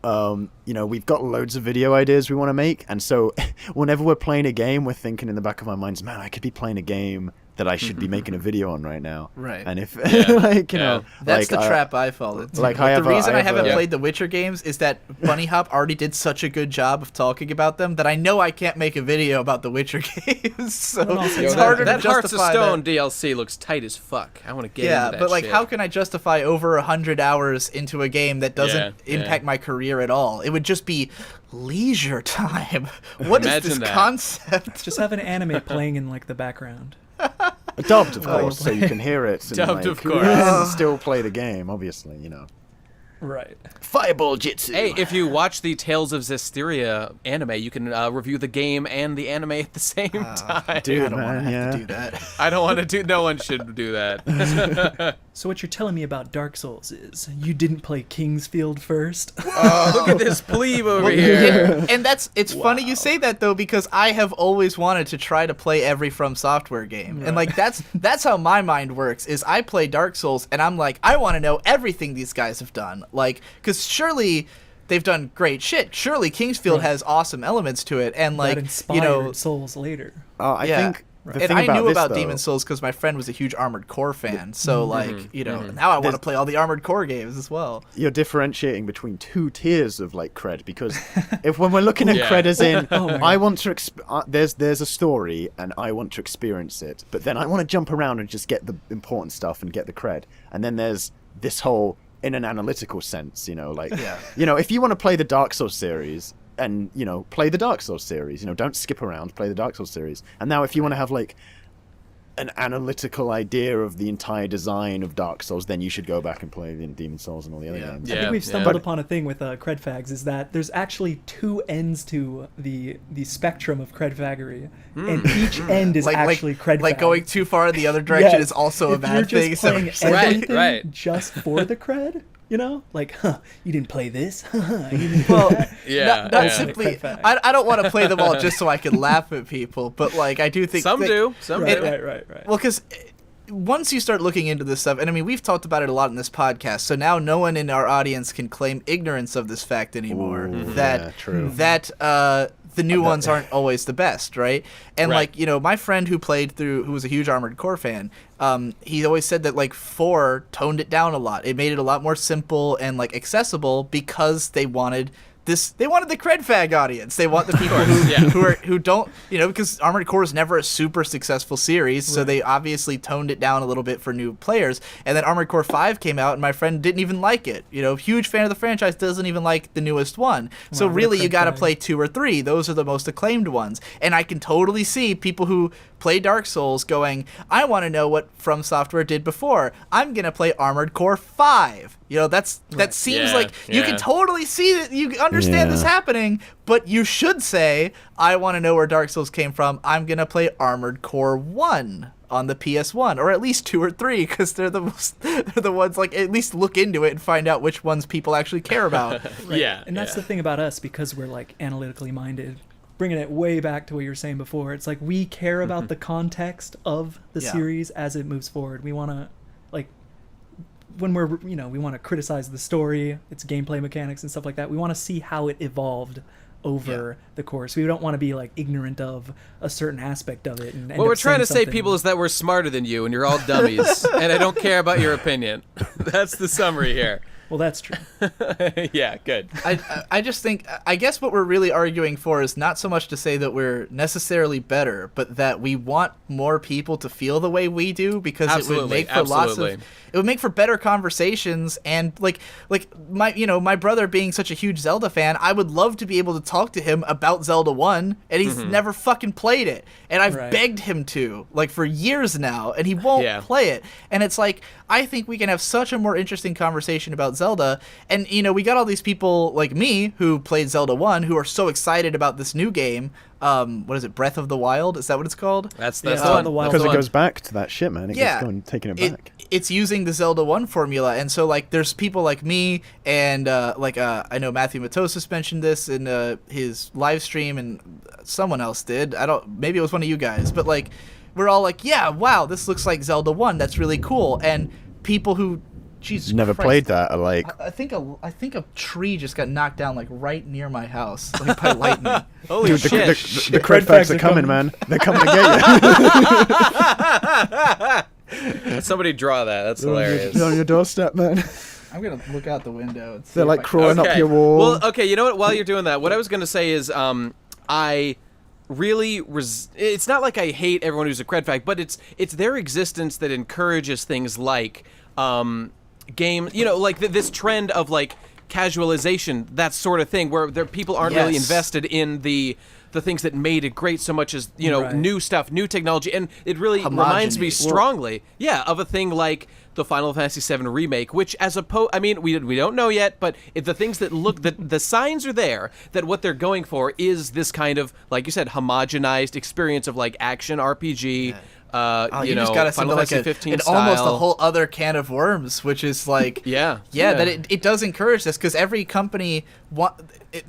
C: we've got loads of video ideas we want to make, and so whenever we're playing a game, we're thinking in the back of our minds, man, I could be playing a game that I should be making a video on right now.
B: Right.
C: And if, that's
B: the trap I fall into.
C: Like,
B: the reason I haven't played the Witcher games is that Bunny Hop already did such a good job of talking about them that I know I can't make a video about the Witcher games. So it's harder to justify
A: that Hearts of Stone DLC looks tight as fuck. I want to get into that
B: but, like,
A: shit.
B: how can I justify over 100 hours into a game that doesn't impact my career at all? It would just be leisure time. What is this concept?
D: Just have an anime playing in, like, the background.
C: Dubbed, of course, so you can hear it. And,
A: Dubbed, of course.
C: And still play the game, obviously, you know.
D: Right.
C: Fireball Jitsu.
A: Hey, if you watch the Tales of Zestiria anime, you can review the game and the anime at the same time.
C: Dude,
B: I don't want to have to do that.
A: I don't want to do. No one should do that.
D: So what you're telling me about Dark Souls is you didn't play Kingsfield first?
A: Look at this plebe over here.
B: And it's funny you say that, though, because I have always wanted to try to play every From Software game. And, like, that's how my mind works, is I play Dark Souls, and I'm like, I want to know everything these guys have done. Like, because surely they've done great shit. Surely Kingsfield has awesome elements to it. And, like,
D: that inspired Souls later.
C: I think...
B: And I knew about Demon's Souls because my friend was a huge Armored Core fan. So, like, now I want to play all the Armored Core games as well.
C: You're differentiating between two tiers of, like, cred, because when we're looking at cred as in, I want to, there's a story and I want to experience it, but then I want to jump around and just get the important stuff and get the cred. And then there's this whole, in an analytical sense, like, if you want to play the Dark Souls series, and, play the Dark Souls series. Don't skip around, play the Dark Souls series. And now if you want to have, like, an analytical idea of the entire design of Dark Souls, then you should go back and play the Demon's Souls and all the other games.
D: I think we've stumbled upon a thing with cred fags, is that there's actually two ends to the spectrum of cred faggery, and each end is actually cred fag.
B: Like, going too far in the other direction is also a bad thing.
D: If you're just playing everything just for the cred... like, you didn't play this? You didn't play that?
B: Not simply. I don't want to play them all just so I can laugh at people, but, like, I do think
A: some do.
B: Right. Well, because once you start looking into this stuff, and I mean, we've talked about it a lot in this podcast, so now no one in our audience can claim ignorance of this fact anymore. That the new ones aren't always the best, right? And like, my friend who was a huge Armored Core fan, he always said that, like, 4 toned it down a lot. It made it a lot more simple and, like, accessible because they wanted the cred fag audience. They want the people who don't, because Armored Core is never a super successful series, so they obviously toned it down a little bit for new players. And then Armored Core 5 came out, and my friend didn't even like it. Huge fan of the franchise, doesn't even like the newest one. So really, you got to play 2 or 3. Those are the most acclaimed ones. And I can totally see people who play Dark Souls going, I want to know what From Software did before. I'm going to play Armored Core 5. You know, that seems like you can totally see that, you understand this happening, but you should say, I want to know where Dark Souls came from. I'm going to play Armored Core 1 on the PS1, or at least 2 or 3, because they're the ones, like, at least look into it and find out which ones people actually care about.
D: Right. Yeah. And that's the thing about us, because we're, like, analytically minded. Bringing it way back to what you were saying before, it's like we care about the context of the series as it moves forward. We want to, like, when we want to criticize the story, its gameplay mechanics and stuff like that. We want to see how it evolved over the course. We don't want to be, like, ignorant of a certain aspect of it. And
A: what we're trying to say, people, is that we're smarter than you and you're all dummies, and I don't care about your opinion. That's the summary here.
D: Well, that's true.
A: Yeah, good.
B: I just think, I guess what we're really arguing for is not so much to say that we're necessarily better, but that we want more people to feel the way we do, because it would make for it would make for better conversations. And like my brother being such a huge Zelda fan, I would love to be able to talk to him about Zelda 1, and he's never fucking played it. And I've begged him to, like, for years now, and he won't play it. And it's like, I think we can have such a more interesting conversation about Zelda. And, we got all these people like me who played Zelda 1 who are so excited about this new game. What is it, Breath of the Wild? Is that what it's called?
A: That's the one.
C: Because it goes back to that shit, man. It gets going, taking it back.
B: It's using the Zelda 1 formula. And so, like, there's people like me and, I know Matthew Matosis mentioned this in his live stream, and someone else did. Maybe it was one of you guys. But, like, we're all like, yeah, wow, this looks like Zelda 1. That's really cool. And people who, Jesus
C: never
B: Christ,
C: played that, like,
B: I think a tree just got knocked down, like, right near my house, like, by lightning.
A: Holy
C: dude,
A: shit!
C: The cred facts are coming, man. They're coming to get you.
A: Somebody draw that. That's hilarious.
C: They're on your doorstep, man.
B: I'm gonna look out the window. And see
C: They're like crawling up your wall.
A: Well, okay. You know what? While you're doing that, what I was gonna say is, I really it's not like I hate everyone who's a cred fact, but it's their existence that encourages things like game, like this trend of, like, casualization, that sort of thing, where people aren't really invested in the things that made it great so much as, new stuff, new technology. And it really reminds me strongly of a thing like the Final Fantasy VII Remake, which, as we don't know yet, but the things that look, the signs are there that what they're going for is this kind of, like you said, homogenized experience of, like, action RPG.
B: You just got to
A: Final
B: like
A: Fantasy 15
B: almost a whole other can of worms, which is like, that it does encourage this, because every company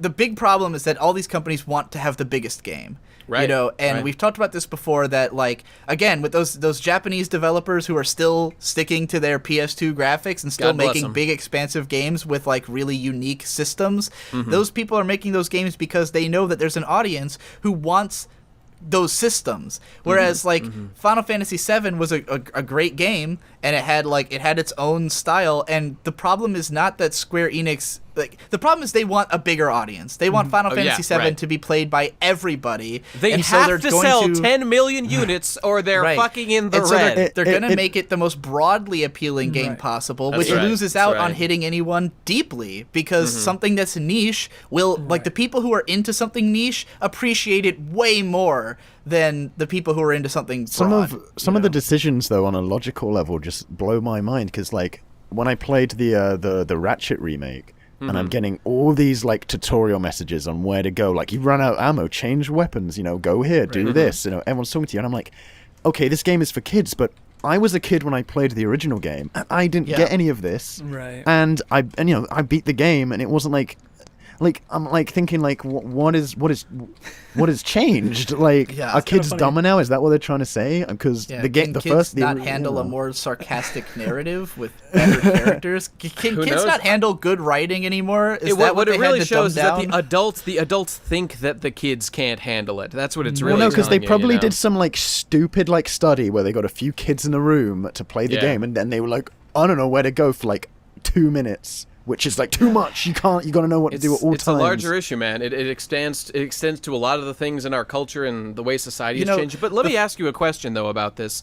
B: the big problem is that all these companies want to have the biggest game. Right. And we've talked about this before, that, like, again, with those Japanese developers who are still sticking to their PS2 graphics and still making big, expansive games with, like, really unique systems, those people are making those games because they know that there's an audience who wants those systems. Whereas Final Fantasy VII was a great game, and it had its own style, and the problem is not that Square Enix, the problem is they want a bigger audience. They want Final Fantasy VII to be played by everybody.
A: They have to sell 10 million units or they're fucking in the red.
B: They're going to make it the most broadly appealing game possible, which loses out on hitting anyone deeply, because something that's niche will, like, the people who are into something niche appreciate it way more than the people who are into something broad.
C: Some of the decisions, though, on a logical level just blow my mind, because, like, when I played the Ratchet remake, and I'm getting all these, like, tutorial messages on where to go, like, you run out of ammo, change weapons, go here, do this, everyone's talking to you, and I'm like, okay, this game is for kids, but I was a kid when I played the original game, and I didn't get any of this, and I beat the game, and it wasn't like I'm like thinking, like, what has changed? Like, are kids dumber now? Is that what they're trying to say? Because the
B: kids not handle a more sarcastic narrative with better characters? Can kids not handle good writing anymore? Is that what it really shows? Is that
A: the adults think that the kids can't handle it. That's what it's really.
C: Well, no, because they probably did some, like, stupid, like, study where they got a few kids in a room to play the game, and then they were like, I don't know where to go for, like, 2 minutes. Which is, like, too much. You got to know what to do at all times.
A: It's a larger issue, man. It extends to a lot of the things in our culture and the way society is changing. But let me ask you a question, though, about this.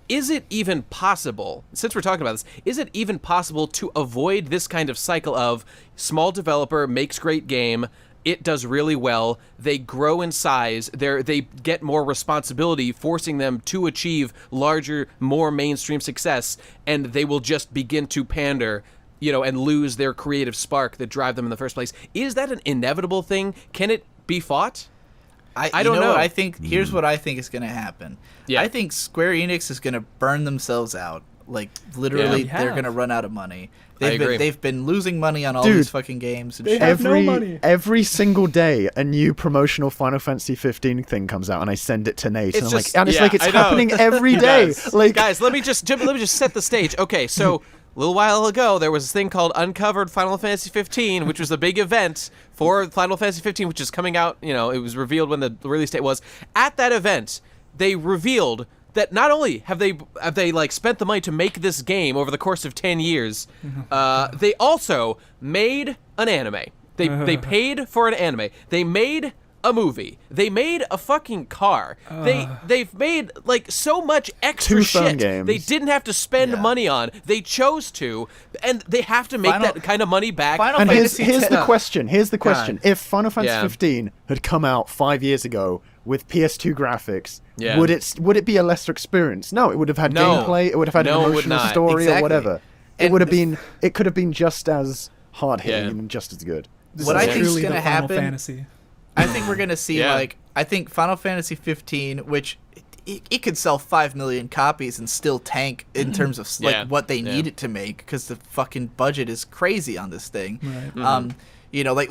A: Is it even possible, since we're talking about this, is it even possible to avoid this kind of cycle of small developer makes great game, it does really well. They grow in size. They get more responsibility, forcing them to achieve larger, more mainstream success, and they will just begin to pander, and lose their creative spark that drive them in the first place. Is that an inevitable thing? Can it be fought? I don't know.
B: What I think here's what I think is going to happen.
A: Yeah.
B: I think Square Enix is going to burn themselves out. Like literally,
D: Yeah.
B: they're going to run out of money.
A: I agree.
B: They've been losing money on all
C: Dude,
B: these fucking games and
D: they
B: shit.
D: have no money.
C: Every single day, a new promotional Final Fantasy 15 thing comes out, and I send it to Nate.
A: It's
C: And
A: just-
C: it's
A: yeah,
C: like it's
A: I know.
C: happening every day.
A: Guys,
C: Like,
A: guys, let me just set the stage. Okay, so a little while ago, there was this thing called Uncovered Final Fantasy 15, which was a big event for Final Fantasy 15, which is coming out. It was revealed when the release date was. At that event, they revealed that not only have they like spent the money to make this game over the course of 10 years, they also made an anime. They paid for an anime. They made a movie. They made a fucking car. They've made like so much extra
C: 2 phone
A: shit
C: games.
A: they didn't have to spend
B: Yeah.
A: money on. They chose to, and they have to make that kind of money back.
B: Final
C: and here's
B: Fantasy
C: the
B: X.
C: question. Here's the question. If Final Fantasy
A: Yeah.
C: 15 had come out 5 years ago with PS2 graphics,
A: Yeah.
C: would it be a lesser experience? No, it would have had
A: No.
C: gameplay. It would have had
A: No,
C: an
A: it would
C: emotional
A: not.
C: story
B: Exactly.
C: or whatever. It
B: And
C: would have been. It could have been just as hard hitting
A: Yeah.
C: and just as good.
B: What I think is
D: Truly
B: going to
D: the Final
B: happen,
D: Fantasy.
B: I think we're going to see
A: Yeah.
B: I think Final Fantasy 15, which it could sell 5 million copies and still tank in terms of like
A: Yeah.
B: what they
A: Yeah.
B: need it to make, because the fucking budget is crazy on this thing.
D: Right.
A: Mm-hmm.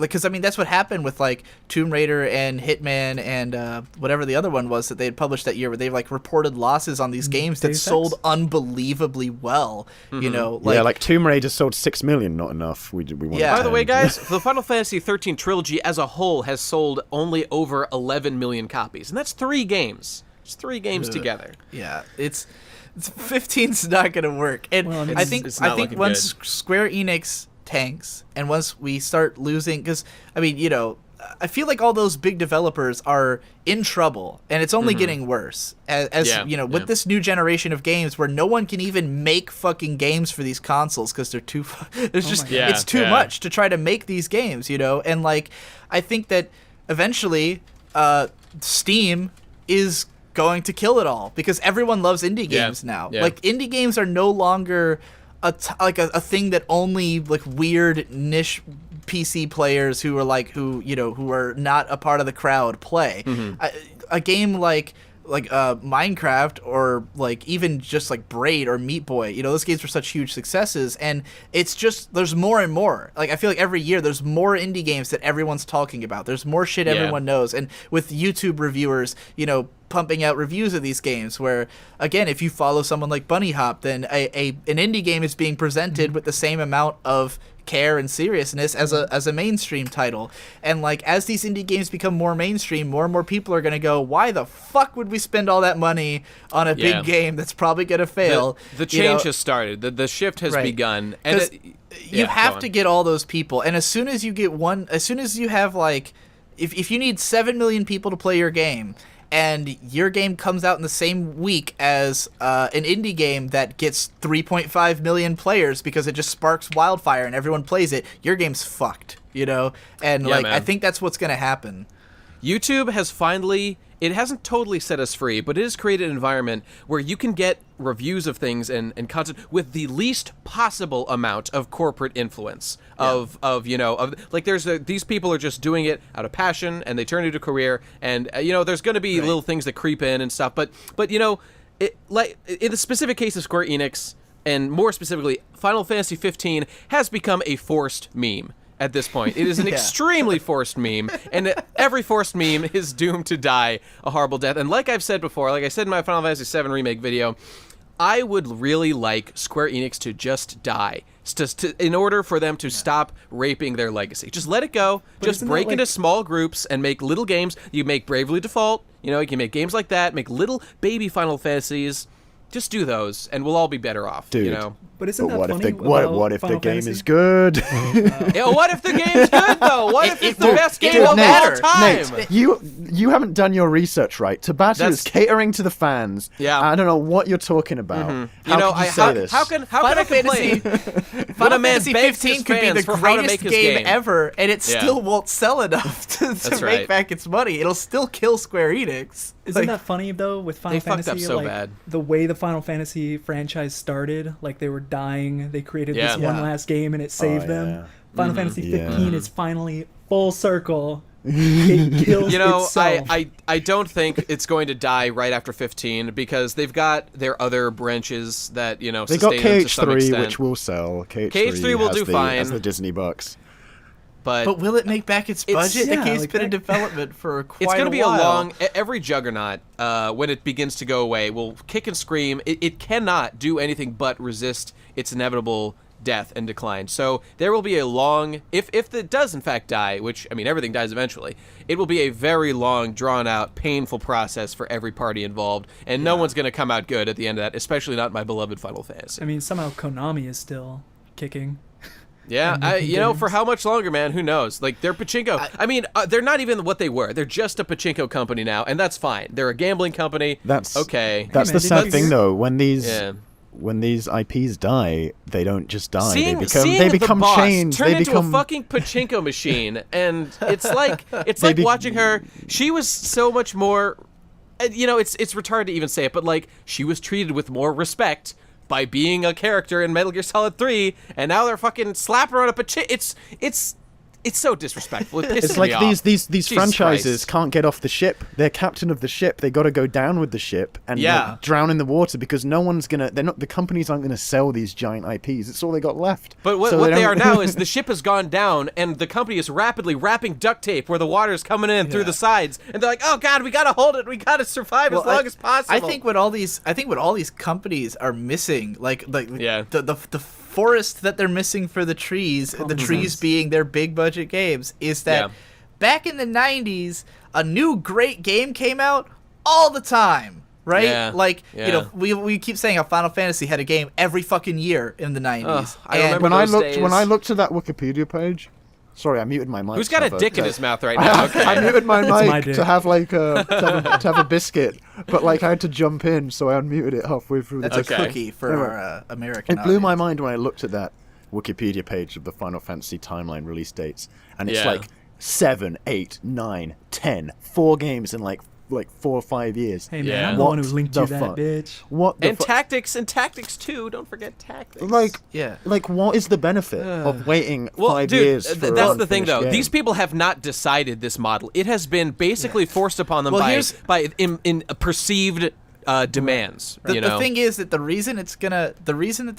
B: Because I mean that's what happened with like Tomb Raider and Hitman and whatever the other one was that they had published that year, where they like reported losses on these games that
D: Deus Ex?
B: sold unbelievably well.
C: Like Tomb Raider sold 6 million, not enough. We wanted
B: Yeah.
A: By the way,
C: 10.
A: guys, the Final Fantasy 13 trilogy as a whole has sold only over 11 million copies, and that's 3 games. It's 3 games together.
B: Yeah, it's 15's not gonna work, and
D: Well, I mean,
B: I think
A: it's not looking
B: once Square Enix tanks and once we start losing, because I mean I feel like all those big developers are in trouble, and it's only getting worse as
A: Yeah,
B: with
A: yeah.
B: this new generation of games where no one can even make fucking games for these consoles because they're too there's just
A: God.
B: it's too
A: Yeah.
B: much to try to make these games, and like I think that eventually Steam is going to kill it all, because everyone loves indie
A: Yeah,
B: games now.
A: yeah.
B: Like indie games are no longer a thing that only like weird niche PC players who are not a part of the crowd play. A game like Minecraft, or like even just like Braid or Meat Boy, those games were such huge successes, and it's just there's more and more. Like I feel like every year there's more indie games that everyone's talking about. There's more shit
A: Yeah.
B: everyone knows, and with YouTube reviewers, pumping out reviews of these games, where again, if you follow someone like Bunny Hop, then an indie game is being presented with the same amount of care and seriousness as a mainstream title. And like as these indie games become more mainstream, more and more people are going to go, why the fuck would we spend all that money on a
A: Yeah.
B: big game that's probably going to fail?
A: The change has started. The shift has
B: Right.
A: begun. And
B: 'Cause you have to get all those people, and as soon as you have like if you need 7 million people to play your game, and your game comes out in the same week as an indie game that gets 3.5 million players because it just sparks wildfire and everyone plays it, your game's fucked, And
A: Yeah,
B: like
A: man.
B: I think that's what's gonna happen.
A: YouTube has finally, it hasn't totally set us free, but it has created an environment where you can get reviews of things and content with the least possible amount of corporate influence like these people are just doing it out of passion, and they turn it into a career, and there's going to be little things that creep in and stuff, but it, like in the specific case of Square Enix, and more specifically Final Fantasy 15, has become a forced meme. At this point, it is an
B: Yeah.
A: extremely forced meme, and every forced meme is doomed to die a horrible death. And like I've said before, like I said in my Final Fantasy VII Remake video, I would really like Square Enix to just die, in order for them to stop raping their legacy. Just let it go.
D: But
A: Just
D: isn't that
A: break
D: like-
A: into small groups and make little games. You make Bravely Default. You can make games like that. Make little baby Final Fantasies. Just do those, and we'll all be better off.
C: Dude.
A: You know.
D: But isn't that
C: what
D: funny?
C: if what if the
D: Final
C: game
D: Fantasy?
C: is good?
A: Yeah, what if the game's good though? What if it's the
B: won't-
A: best
B: it
A: game of all
B: won't matter.
A: time?
C: Nate, you haven't done your research right. Tabata
A: That's-
C: is catering to the fans.
A: Yeah.
C: I don't know what you're talking about. How
A: You know,
C: could you say this?
A: how can
B: Final
A: I complain?
B: Final
A: a man
B: Fantasy
A: begs
B: 15
A: his
B: could be
A: fans
B: the
A: for how to
B: greatest
A: make his
B: game
A: game.
B: ever, and it
A: Yeah.
B: still won't sell enough to
A: That's
B: make
A: right.
B: back its money. It'll still kill Square Enix.
D: Isn't
B: Like,
D: that funny though with Final
A: They fucked
D: Fantasy?
A: up so
D: like,
A: bad.
D: The way the Final Fantasy franchise started, like they were dying. They created
A: Yeah.
D: this one
B: Yeah.
D: last game and it saved them.
C: yeah.
D: Final Fantasy
C: Yeah.
D: 15 is finally full circle. It kills
A: You know,
D: itself.
A: I don't think it's going to die right after 15 because they've got their other branches that, you know,
C: They got
A: sustain them to some
C: KH3,
A: extent.
C: which will sell.
A: KH3 will
C: has
A: do
C: the,
A: fine.
C: Has the Disney bucks.
A: but
B: will it make back its
A: It's-
B: budget?
D: yeah,
B: the game's
D: like
B: been in
D: that-
B: development for quite
A: it's going to be a
B: while.
A: long. Every Juggernaut, when it begins to go away, will kick and scream. It cannot do anything but resist its inevitable death and decline. So there will be a long. If it does in fact die, which I mean everything dies eventually, it will be a very long, drawn out, painful process for every party involved, and no one's going to come out good at the end of that. Especially not my beloved Final Fantasy.
D: I mean, somehow Konami is still kicking.
A: Yeah,
D: and making
A: you know, for
D: games.
A: how much longer, man? Who knows? Like, they're pachinko. I mean, they're not even what they were. They're just a pachinko company now, and that's fine. They're a gambling company.
C: That's
A: okay.
C: That's
D: man,
C: the
D: did
C: sad
D: you
C: thing,
D: hear-
C: though.
A: Yeah.
C: When these IPs die, they don't just die.
A: Seeing
C: they become
A: the boss
C: chains.
A: turn
C: They
A: into
C: become
A: a fucking pachinko machine, and it's like
C: They be-
A: watching her. She was so much more. You know, it's retarded to even say it, but like she was treated with more respect by being a character in Metal Gear Solid 3, and now they're fucking slapping her on a pachinko. It's so disrespectful. It pisses
C: It's like
A: me off.
C: these
A: Jesus
C: franchises
A: Christ.
C: can't get off the ship. They're captain of the ship. They got to go down with the ship and
A: Yeah.
C: drown in the water because no one's gonna. They're not. The companies aren't gonna sell these giant IPs. It's all they got left.
A: But what,
C: So
A: what they
C: don't-
A: are now is the ship has gone down, and the company is rapidly wrapping duct tape where the water is coming in through the sides, and they're like, "Oh God, we gotta hold it. We gotta survive as long as possible."
B: I think what all these companies are missing,
A: Yeah.
B: the forest that they're missing for the trees, the trees being their big budget games, is that
A: Yeah.
B: back in the 90s, a new great game came out all the time. Right?
A: Yeah,
B: Like,
A: yeah.
B: you know, we keep saying how Final Fantasy had a game every fucking year in the 90s.
A: I remember
C: when I
A: those
C: looked when
A: days.
C: I looked at that Wikipedia page. Sorry, I muted my mic.
A: Who's got a
C: cover.
A: dick in his mouth right now? Okay.
C: I muted my
D: my
C: mic
D: dick.
C: to have like to have a biscuit, but like I had to jump in, so I unmuted it halfway through.
B: That's
C: the
B: a cookie for
C: Anyway,
B: our American
C: It blew my
B: audience.
C: mind when I looked at that Wikipedia page of the Final Fantasy timeline release dates, and it's
A: Yeah.
C: like 7, 8, 9, 10, 4 games in like 4 or 5 years.
D: Hey man,
A: Yeah.
D: I'm the one who
C: What
D: linked
C: the
D: you that
C: fuck?
D: bitch.
C: What the
A: And Tactics 2. Don't forget Tactics.
C: like
B: Yeah.
C: like what is the benefit of waiting
A: Well,
C: 5
A: dude,
C: years? For
A: that's
C: an
A: the thing,
C: unfinished
A: though.
C: game?
A: These people have not decided this model. It has been basically forced upon them
B: Well,
A: by
B: here's-
A: in perceived demands.
B: The,
A: you know,
B: the thing is that the reason that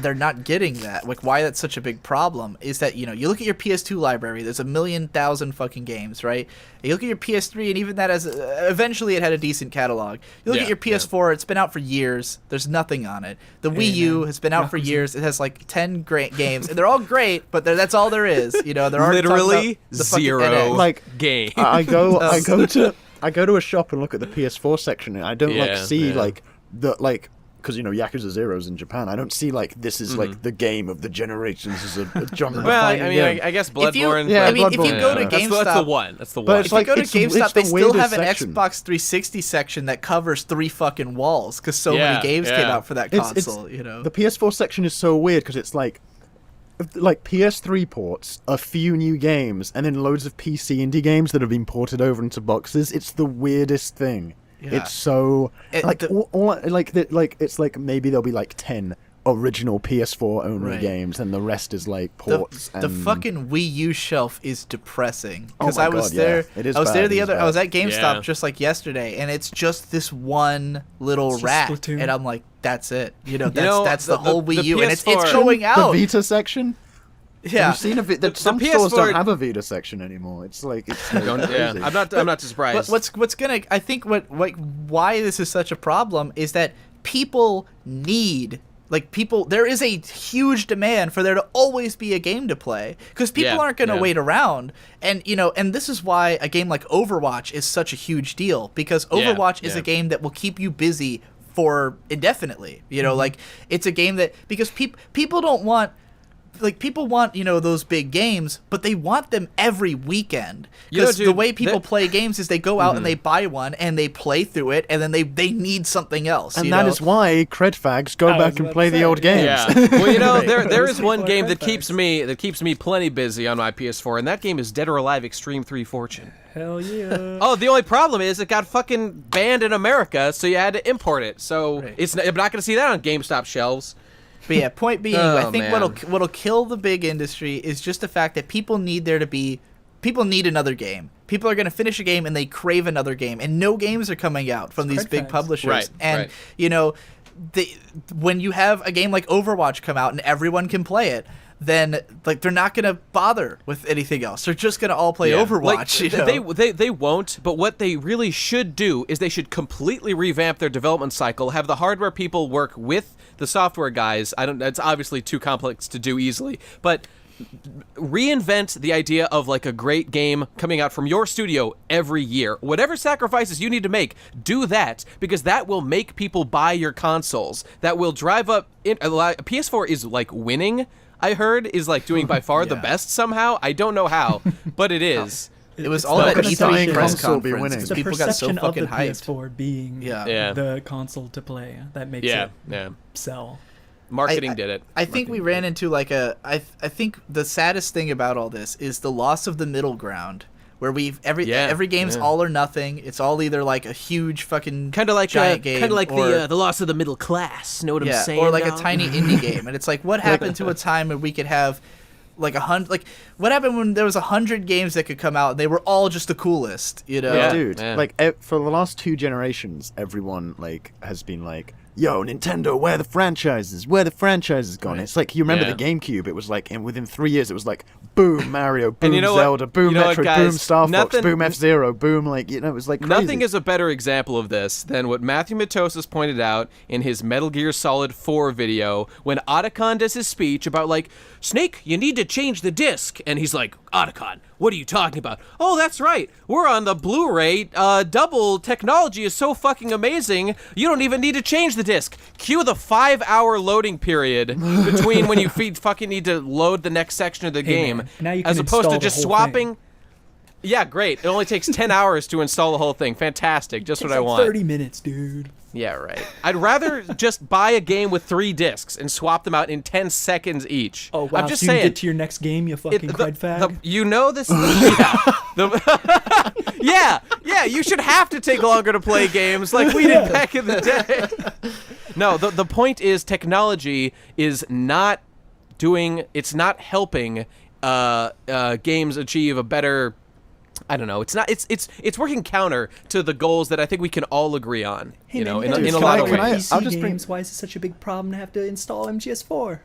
B: they're not getting that, like why that's such a big problem, is that, you know, you look at your PS2 library, there's 1,000,000 fucking games, right? And you look at your PS3, and even that has eventually it had a decent catalog. You look
A: Yeah,
B: at your PS4, it's been out for years. There's nothing on it. The Wii U has been out for years. It has like 10 great games, and they're all great, but that's all there is. You know, there are
A: literally zero
C: Like,
A: game.
C: I go to a shop and look at the PS4 section, and I don't like
A: Yeah,
C: see
A: yeah.
C: like the like because you know Yakuza Zero's in Japan. I don't see like this is like the game of the generations. This is a genre.
A: well, I
C: defining
A: mean,
C: game.
A: I guess
B: If you-
A: Bloodborne.
C: Yeah,
B: I mean, if you
C: Bloodborne,
B: go to
C: yeah.
B: GameStop,
A: that's the one. That's the
C: But
A: one.
C: it's
B: if you
C: like-
B: go to
C: it's
B: GameStop,
C: the
B: they still
C: weirdest
B: have an
C: section.
B: Xbox 360 section that covers 3 fucking walls because so
A: Yeah,
B: many games
A: yeah.
B: came out for that
C: It's-
B: console. You know,
C: The PS4 section is so weird because it's like PS3 ports, a few new games, and then loads of PC indie games that have been ported over into boxes. It's the weirdest thing.
B: Yeah.
C: It's so like it's like maybe there'll be like 10 original PS4 only
B: Right.
C: games, and the rest is like
B: the
C: ports.
B: the
C: and
B: fucking Wii U shelf is depressing
C: Oh
B: because
C: my
B: I was
C: God, yeah.
B: there.
C: It is
B: I was there
C: bad,
B: the
C: it is
B: other. I
C: bad.
B: was at GameStop
A: Yeah.
B: just like yesterday, and it's just this one little
D: It's just
B: rack,
D: Splatoon.
B: and I'm like, that's it. You know,
A: know,
B: that's the whole
A: the
B: Wii U, and it's
A: PS4
B: going out.
C: The Vita section.
B: Yeah,
C: I've seen some
A: PS4
C: stores don't have a Vita section anymore. It's like it's so
A: Don't- yeah,
C: crazy.
A: I'm not too surprised.
B: what's gonna? I think why this is such a problem is that people need. Like there is a huge demand for there to always be a game to play because people
A: Yeah,
B: aren't going to
A: yeah.
B: wait around, and you know, and this is why a game like Overwatch is such a huge deal because Overwatch is
A: yeah.
B: a game that will keep you busy for indefinitely. You know, like it's a game that because people don't want. Like, people want, you know, those big games, but they want them every weekend. Because the way people play games is they go out and they buy one, and they play through it, and then they need something else.
C: And that is why cred fags go back and play the old games.
A: Yeah. Well, you know, there is one game that keeps me plenty busy on my PS4, and that game is Dead or Alive Extreme 3 Fortune.
D: Hell yeah.
A: Oh, the only problem is it got fucking banned in America, so you had to import it. So I'm not going to see that on GameStop shelves.
B: But yeah, point being, I think what'll kill the big industry is just the fact that people need another game. People are going to finish a game and they crave another game, and no games are coming out from these big publishers.
A: Right,
B: and you know, when you have a game like Overwatch come out and everyone can play it, then like they're not gonna bother with anything else. They're just gonna all play Overwatch.
A: Like,
B: you know?
A: They won't. But what they really should do is they should completely revamp their development cycle. Have the hardware people work with the software guys. It's obviously too complex to do easily, but reinvent the idea of like a great game coming out from your studio every year. Whatever sacrifices you need to make, do that, because that will make people buy your consoles. That will drive up. PS4 is like winning. I heard is like doing by far the best somehow. I don't know how, but it is.
B: It was all that E3 press conference because
D: the
B: people got so
D: perception
B: fucking
D: of the
B: hyped.
D: PS4 being the console to play that makes it sell.
A: Marketing did it.
B: I think we ran into like I think the saddest thing about all this is the loss of the middle ground, where every game's all or nothing. It's all either like a huge fucking giant game,
A: kind of like the loss of the middle class. Know what I'm saying?
B: Or like a tiny indie game. And it's like, what happened to a time where we could have like 100? Like, what happened when there was 100 games that could come out and they were all just the coolest? You know,
C: like for the last 2 generations, everyone like has been like, yo, Nintendo, where the franchises gone? Right. It's like, you remember the GameCube, it was like, and within 3 years, it was like, boom, Mario, boom, Zelda, boom, Metroid, boom, Star Fox, boom, F-Zero, boom, like, you know, it was like crazy.
A: Nothing is a better example of this than what Matthew Matosis pointed out in his Metal Gear Solid 4 video, when Otacon does his speech about, like, Snake, you need to change the disc, and he's like, Otacon, what are you talking about? Oh, that's right. We're on the Blu-ray. Double technology is so fucking amazing. You don't even need to change the disc. Cue the 5-hour loading period between when you fucking need to load the next section of the game,
D: man, now you can
A: as opposed to
D: install
A: just
D: the whole
A: swapping.
D: thing.
A: Yeah, great. It only takes 10 hours to install the whole thing. Fantastic. Just what I want.
D: 30 minutes, dude.
A: Yeah, right. I'd rather just buy a game with 3 discs and swap them out in 10 seconds each.
D: Oh, wow.
A: I'm just
D: so
A: saying.
D: You get to your next game, you fucking cred fag.
A: You know this. Yeah, you should have to take longer to play games like we did back in the day. No, the point is technology is not helping games achieve a better, I don't know. It's not. It's working counter to the goals that I think we can all agree on.
D: Hey,
A: you know,
D: man,
A: in a lot of
D: ways.
A: ways.
C: I'll just bring.
D: Why is it such a big problem to have to install MGS4?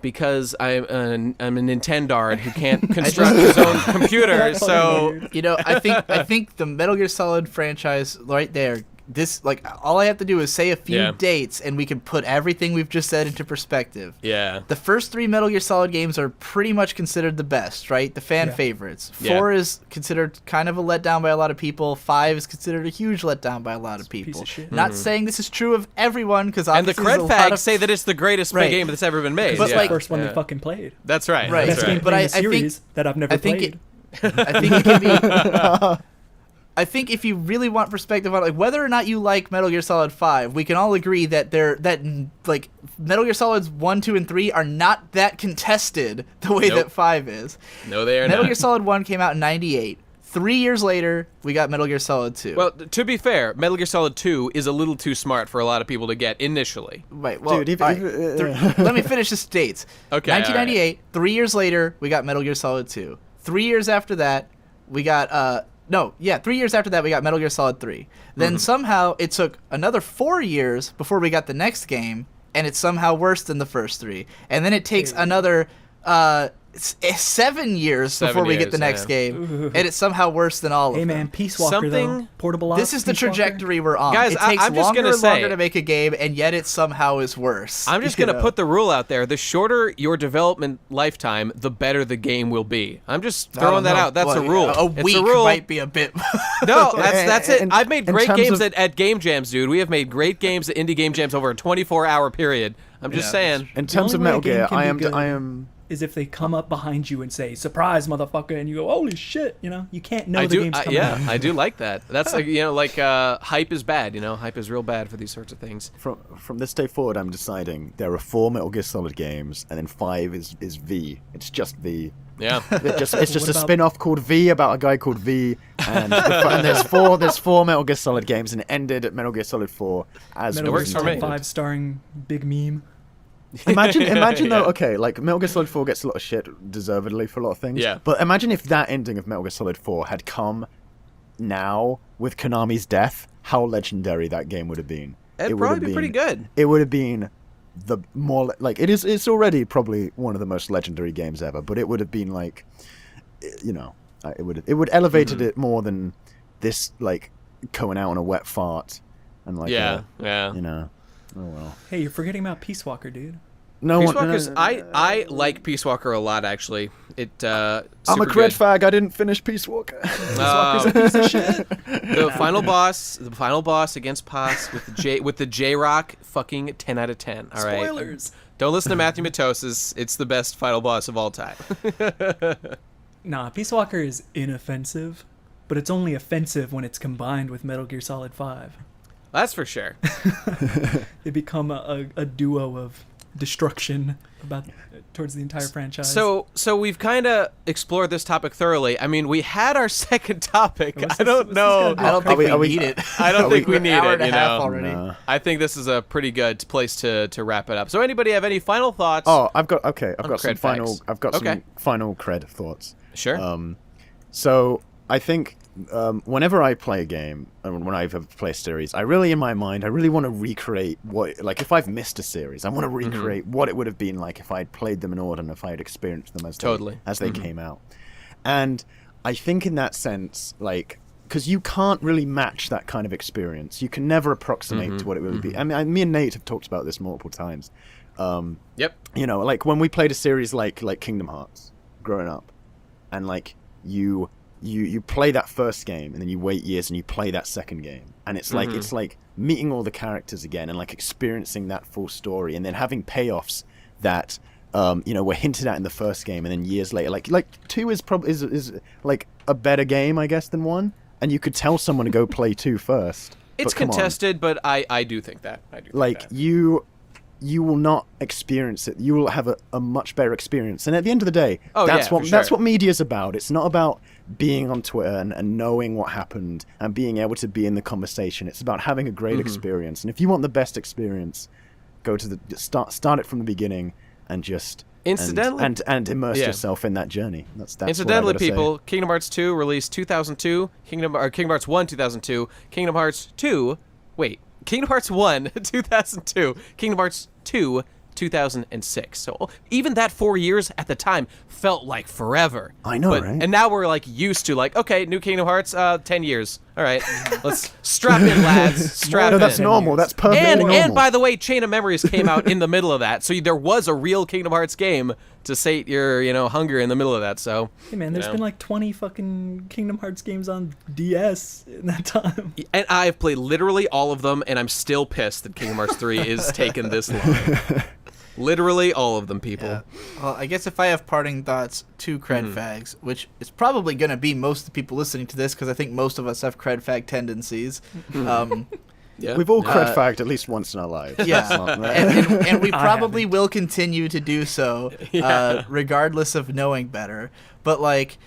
A: Because I'm a Nintendard who can't construct his own computer. So
B: you know, I think the Metal Gear Solid franchise right there. This, like, all I have to do is say a few dates and we can put everything we've just said into perspective.
A: Yeah.
B: The first 3 Metal Gear Solid games are pretty much considered the best, right? The fan favorites. 4 is considered kind of a letdown by a lot of people. 5 is considered a huge letdown by a lot of people.
D: Piece of shit.
B: Not saying this is true of everyone, because
A: and the cred fags say that it's the greatest game that's ever been made.
B: But
D: It's the first one they fucking played.
A: That's right.
B: Right.
A: That's right.
B: But I
D: think that I've never
B: I think
D: played.
B: I think it can be. I think if you really want perspective on, like, whether or not you like Metal Gear Solid 5, we can all agree that like Metal Gear Solids 1, 2, and 3 are not that contested the way that 5 is.
A: No, they are
B: Metal
A: not.
B: Gear Solid 1 came out in 98. 3 years later, we got Metal Gear Solid 2.
A: Well, to be fair, Metal Gear Solid 2 is a little too smart for a lot of people to get initially.
B: Right, well,
C: Dude,
B: let me finish the dates.
A: Okay.
B: 1998, 3 years later, we got Metal Gear Solid 2. 3 years after that, we got 3 years after that, we got Metal Gear Solid 3. Then somehow it took another 4 years before we got the next game, and it's somehow worse than the first 3. And then it takes another it's 7 years before we get the next game, and it's somehow worse than all of them.
D: Hey man, Peace Walker though. Portable Ops.
B: This is the
D: Peace Walker.
B: trajectory we're on.
A: Guys,
B: it takes
A: I'm just
B: longer
A: gonna
B: and longer
A: say-
B: to make a game, and yet it somehow is worse.
A: I'm just going to put the rule out there. The shorter your development lifetime, the better the game will be. I'm just throwing that out. That's a rule.
B: A
A: It's
B: week
A: a rule.
B: might be a bit.
A: No, that's it. I've made
C: in
A: great
C: terms
A: games
C: of-
A: at Game Jams, dude. We have made great games at Indie Game Jams over a 24-hour period. I'm just saying.
C: In terms of
D: only way
C: Metal
D: a game
C: Gear,
D: can be good
C: I am.
D: is if they come up behind you and say "surprise, motherfucker," and you go, "Holy shit!" You know, you can't know the game's coming
A: yeah,
D: out.
A: I do like that. That's like hype is bad. Hype is real bad for these sorts of things.
C: From this day forward, I'm deciding there are 4 Metal Gear Solid games, and then 5 is V. It's just V.
A: Yeah.
C: It's just a
D: What about-
C: spin-off called V about a guy called V, and there's four Metal Gear Solid games, and it ended at Metal Gear Solid 4 as
D: Metal
A: works
D: Gear
A: for me.
D: Solid 5 starring Big Meme.
C: Imagine though,
A: Yeah.
C: okay, like Metal Gear Solid 4 gets a lot of shit, deservedly, for a lot of things.
A: Yeah.
C: But imagine if that ending of Metal Gear Solid 4 had come now with Konami's death, how legendary that game would have been.
A: It'd
C: It would
A: probably
C: have
A: be pretty good.
C: It would have been the more like it's already probably one of the most legendary games ever, but it would have been like, it would elevated it more than this like going out on a wet fart and like
A: Yeah.
C: oh well.
D: Hey, you're forgetting about Peace Walker, dude.
C: No
A: Peace
C: one.
A: Walker's. I like Peace Walker a lot, actually.
C: I'm a
A: super
C: cred
A: good.
C: fag. I didn't finish Peace Walker.
A: The final boss against Paz with the J-Rock, fucking 10 out of 10. All right.
D: Spoilers.
A: Don't listen to Matthew Matosis. It's the best final boss of all time.
D: Nah, Peace Walker is inoffensive, but it's only offensive when it's combined with Metal Gear Solid 5.
A: That's for sure.
D: They become a duo of destruction towards the entire franchise.
A: So we've kind of explored this topic thoroughly. I mean, we had our second topic.
D: What's
A: I don't
D: this
A: know.
D: gonna
B: I don't think we need it.
A: I don't think we need
B: Hour
A: it.
B: and a
A: You
B: half
A: know.
B: already.
C: No.
A: I think this is a pretty good place to wrap it up. So, anybody have any final thoughts?
C: Oh, I've got some
A: cred
C: final.
A: facts.
C: I've got
A: Okay.
C: some final cred thoughts.
A: Sure.
C: So I think whenever I play a game, and when I play a series, I really, in my mind, I really want to recreate what, like, if I've missed a series, I want to recreate what it would have been like if I had played them in order and if I had experienced them as they came out. And I think in that sense, like, because you can't really match that kind of experience. You can never approximate to what it would be. I mean, me and Nate have talked about this multiple times.
A: Yep.
C: Like when we played a series like Kingdom Hearts growing up, and like you play that first game and then you wait years and you play that second game, and it's like meeting all the characters again and like experiencing that full story, and then having payoffs that were hinted at in the first game, and then years later, like 2 is probably is like a better game, I guess, than 1, and you could tell someone to go play 2 first.
A: It's
C: but come on.
A: contested, but I do think that.
C: You will not experience it. You will have a much better experience. And at the end of the day, that's what media's about. It's not about being on Twitter and knowing what happened and being able to be in the conversation. It's about having a great experience. And if you want the best experience, go to start it from the beginning and just
A: Incidentally,
C: and immerse yourself in that journey. That's
A: incidentally,
C: what I gotta
A: people, Kingdom Hearts 2 released 2002, Kingdom Hearts 1 2002, Kingdom Hearts 2, Kingdom Hearts 1 2002, Kingdom Hearts 2 2006. So even that 4 years at the time felt like forever.
C: I know, right?
A: And now we're like used to like, okay, new Kingdom Hearts, 10 years. All right, let's strap in, lads. Strap
C: No,
A: in.
C: that's normal. That's perfectly normal.
A: And by the way, Chain of Memories came out in the middle of that, so there was a real Kingdom Hearts game to sate your hunger in the middle of that. So
D: hey man, there's been like 20 fucking Kingdom Hearts games on DS in that time.
A: and I've played literally all of them, and I'm still pissed that Kingdom Hearts 3 is taking this long. Literally all of them, people.
B: Yeah. Well, I guess if I have parting thoughts to cred fags, which is probably going to be most of the people listening to this, because I think most of us have cred fag tendencies.
A: Yeah.
C: We've all cred fagged at least once in our lives.
B: Yeah,
C: That's not-
B: and we
D: I
B: probably
D: haven't.
B: will continue to do so, regardless of knowing better. But like,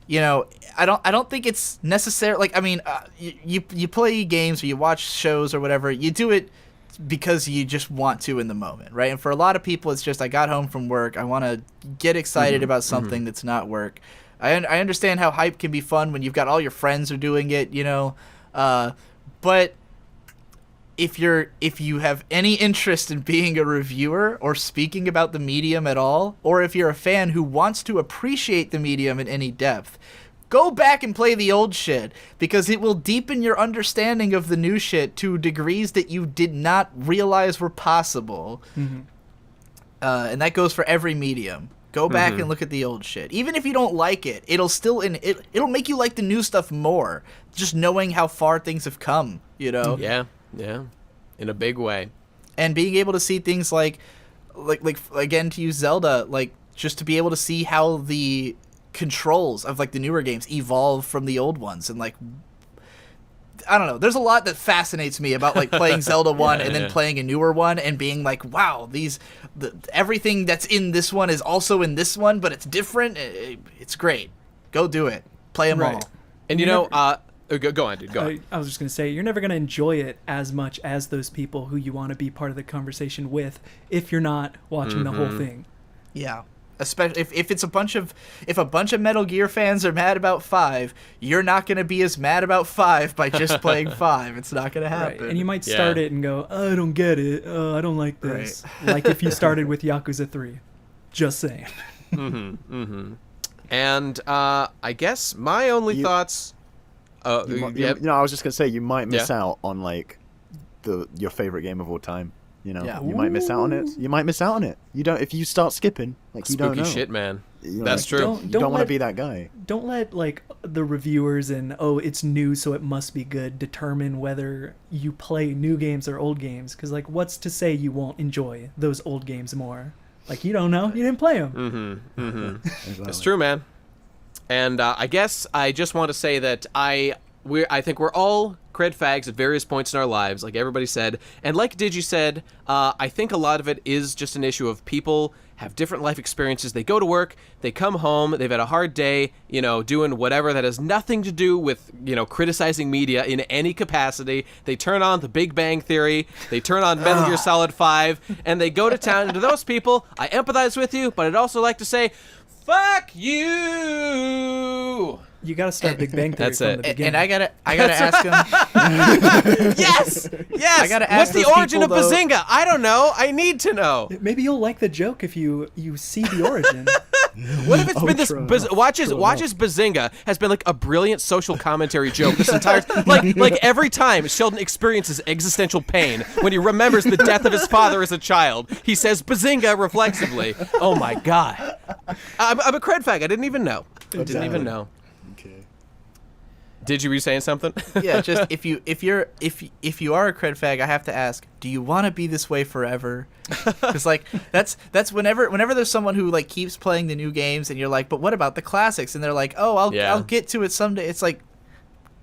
B: I don't think it's necessary. Like, I mean, you play games or you watch shows or whatever. You do it because you just want to in the moment, right? And for a lot of people, it's just, I got home from work, I want to get excited about something that's not work. I understand how hype can be fun when you've got all your friends are doing it, but if you have any interest in being a reviewer or speaking about the medium at all, or if you're a fan who wants to appreciate the medium in any depth, go back and play the old shit, because it will deepen your understanding of the new shit to degrees that you did not realize were possible.
D: Mm-hmm.
B: And that goes for every medium. Go back and look at the old shit. Even if you don't like it, it'll make you like the new stuff more. Just knowing how far things have come, you know?
A: Yeah, in a big way.
B: And being able to see things like again, to use Zelda, like just to be able to see how the controls of like the newer games evolve from the old ones, and like I don't know, there's a lot that fascinates me about like playing Zelda 1 and then playing a newer one and being like, wow, everything that's in this one is also in this one, but it's different. It's great. Go do it. Play them all.
A: And you know, go on, dude. Go on.
D: I was just going to say, you're never going to enjoy it as much as those people who you want to be part of the conversation with if you're not watching the whole thing.
B: Yeah. Especially if it's a bunch of Metal Gear fans are mad about 5, you're not going to be as mad about 5 by just playing 5. It's not going to happen.
D: Right. And you might start it and go, I don't get it. I don't like this. Right. Like if you started with Yakuza 3. Just saying.
A: And I guess my only thoughts.
C: I was just gonna say you might miss out on like your favorite game of all time. You know, you might miss out on it. You might miss out on it. You don't if you start skipping. Like you don't know.
A: Spooky shit, man.
C: That's
A: true.
C: You don't want to be that guy.
D: Don't let like the reviewers and it's new so it must be good determine whether you play new games or old games. Because like, what's to say you won't enjoy those old games more? Like you don't know. You didn't play them.
C: Exactly.
A: It's true, man. And I guess I just want to say that I think we're all cred fags at various points in our lives, like everybody said. And like Digi said, I think a lot of it is just an issue of people have different life experiences. They go to work, they come home, they've had a hard day, you know, doing whatever that has nothing to do with, you know, criticizing media in any capacity. They turn on The Big Bang Theory, they turn on Metal Gear Solid 5, and they go to town. And to those people, I empathize with you, but I'd also like to say, fuck you!
D: You gotta start Big Bang Theory from the beginning.
B: And I gotta ask him.
A: Yes.
B: I gotta ask
A: what's the origin of Bazinga? I don't know. I need to know.
D: Maybe you'll like the joke if you see the origin.
A: What if it's been this? Watches Bazinga has been like a brilliant social commentary joke this entire like every time Sheldon experiences existential pain when he remembers the death of his father as a child, he says Bazinga reflexively. Oh my god, I'm a cred fag. I didn't even know. Didn't even know.
C: Okay.
B: Did you
A: were saying something?
B: Yeah, just if you are a cred fag, I have to ask, do you want to be this way forever? Because like that's whenever there's someone who like keeps playing the new games and you're like, but what about the classics? And they're like, oh, I'll get to it someday. It's like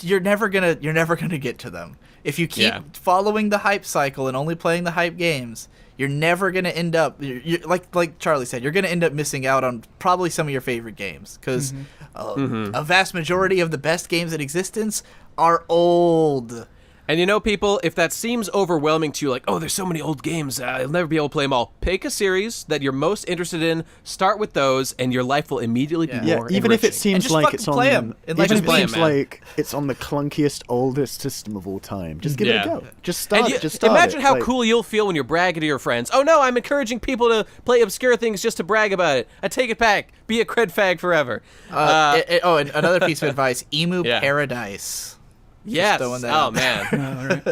B: you're never gonna get to them if you keep following the hype cycle and only playing the hype games. You're never gonna end up you're like Charlie said. You're gonna end up missing out on probably some of your favorite games because a vast majority of the best games in existence are old.
A: And you know, people, if that seems overwhelming to you, like, oh, there's so many old games, I'll never be able to play them all. Pick a series that you're most interested in, start with those, and your life will immediately be more
C: even
A: enriching.
C: if it seems like it's on
B: them.
C: Even if it seems like it's on the clunkiest, oldest system of all time, just give it a go. Just start it.
A: Imagine how cool you'll feel when you're bragging to your friends. Oh no, I'm encouraging people to play obscure things just to brag about it. I take it back. Be a cred fag forever.
B: And another piece of advice: Emu Paradise.
A: Yes. Oh man.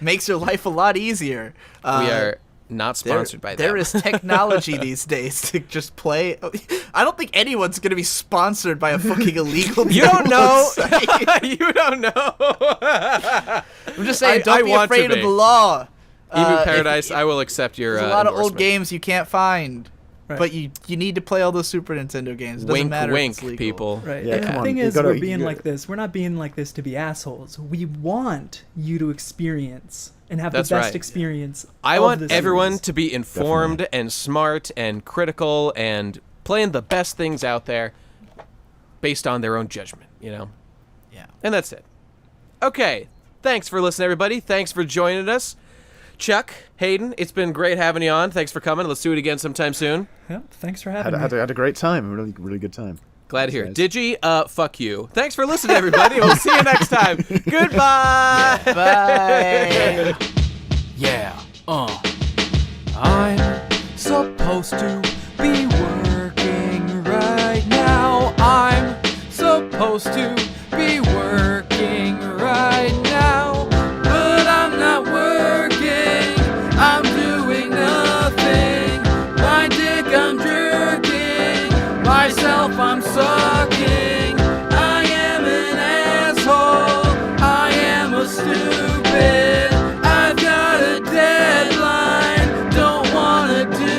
B: Makes your life a lot easier.
A: We are not sponsored by them.
B: There is technology these days to just play. I don't think anyone's going to be sponsored by a fucking illegal.
A: You don't know. You don't know.
B: I'm just saying, don't be afraid of the law.
A: Emu Paradise, I will accept your
B: There's a lot of old games you can't find. Right. But you need to play all those Super Nintendo games. It doesn't matter if it's legal.
A: People.
D: Right. Yeah, and the thing is, we're being like this. We're not being like this to be assholes. We want you to experience and have the best experience.
A: I want everyone to be informed and smart and critical and playing the best things out there based on their own judgment, you know?
B: Yeah.
A: And that's it. Okay. Thanks for listening, everybody. Thanks for joining us. Chuck, Hayden, it's been great having you on. Thanks for coming. Let's do it again sometime soon.
D: Yeah, thanks for having me.
C: Had a great time. Really, really good time.
A: Glad to hear it. Digi, fuck you. Thanks for listening, everybody. We'll see you next time. Goodbye.
B: Bye.
A: Yeah, I'm supposed to be working right now. I'm supposed to be working right now. But I'm not working. I'm doing nothing. My dick I'm jerking. Myself I'm sucking. I am an asshole. I am a stupid. I've got a deadline. Don't wanna do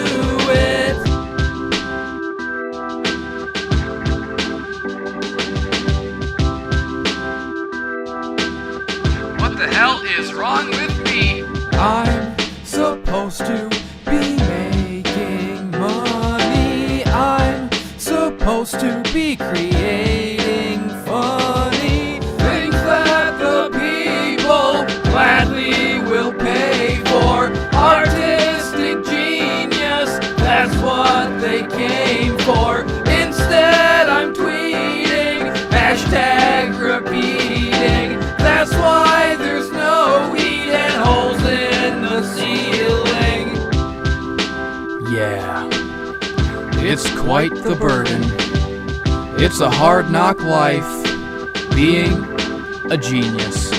A: it. What the hell is wrong with me? I'm supposed to be making money. I'm supposed to be creating funny things that the people gladly will pay for. Artistic genius, that's what they came for. Instead I'm tweeting, hashtag repeating. That's why there's no heat and holes in the ceiling. Yeah, it's quite the burden. It's a hard knock life, being a genius.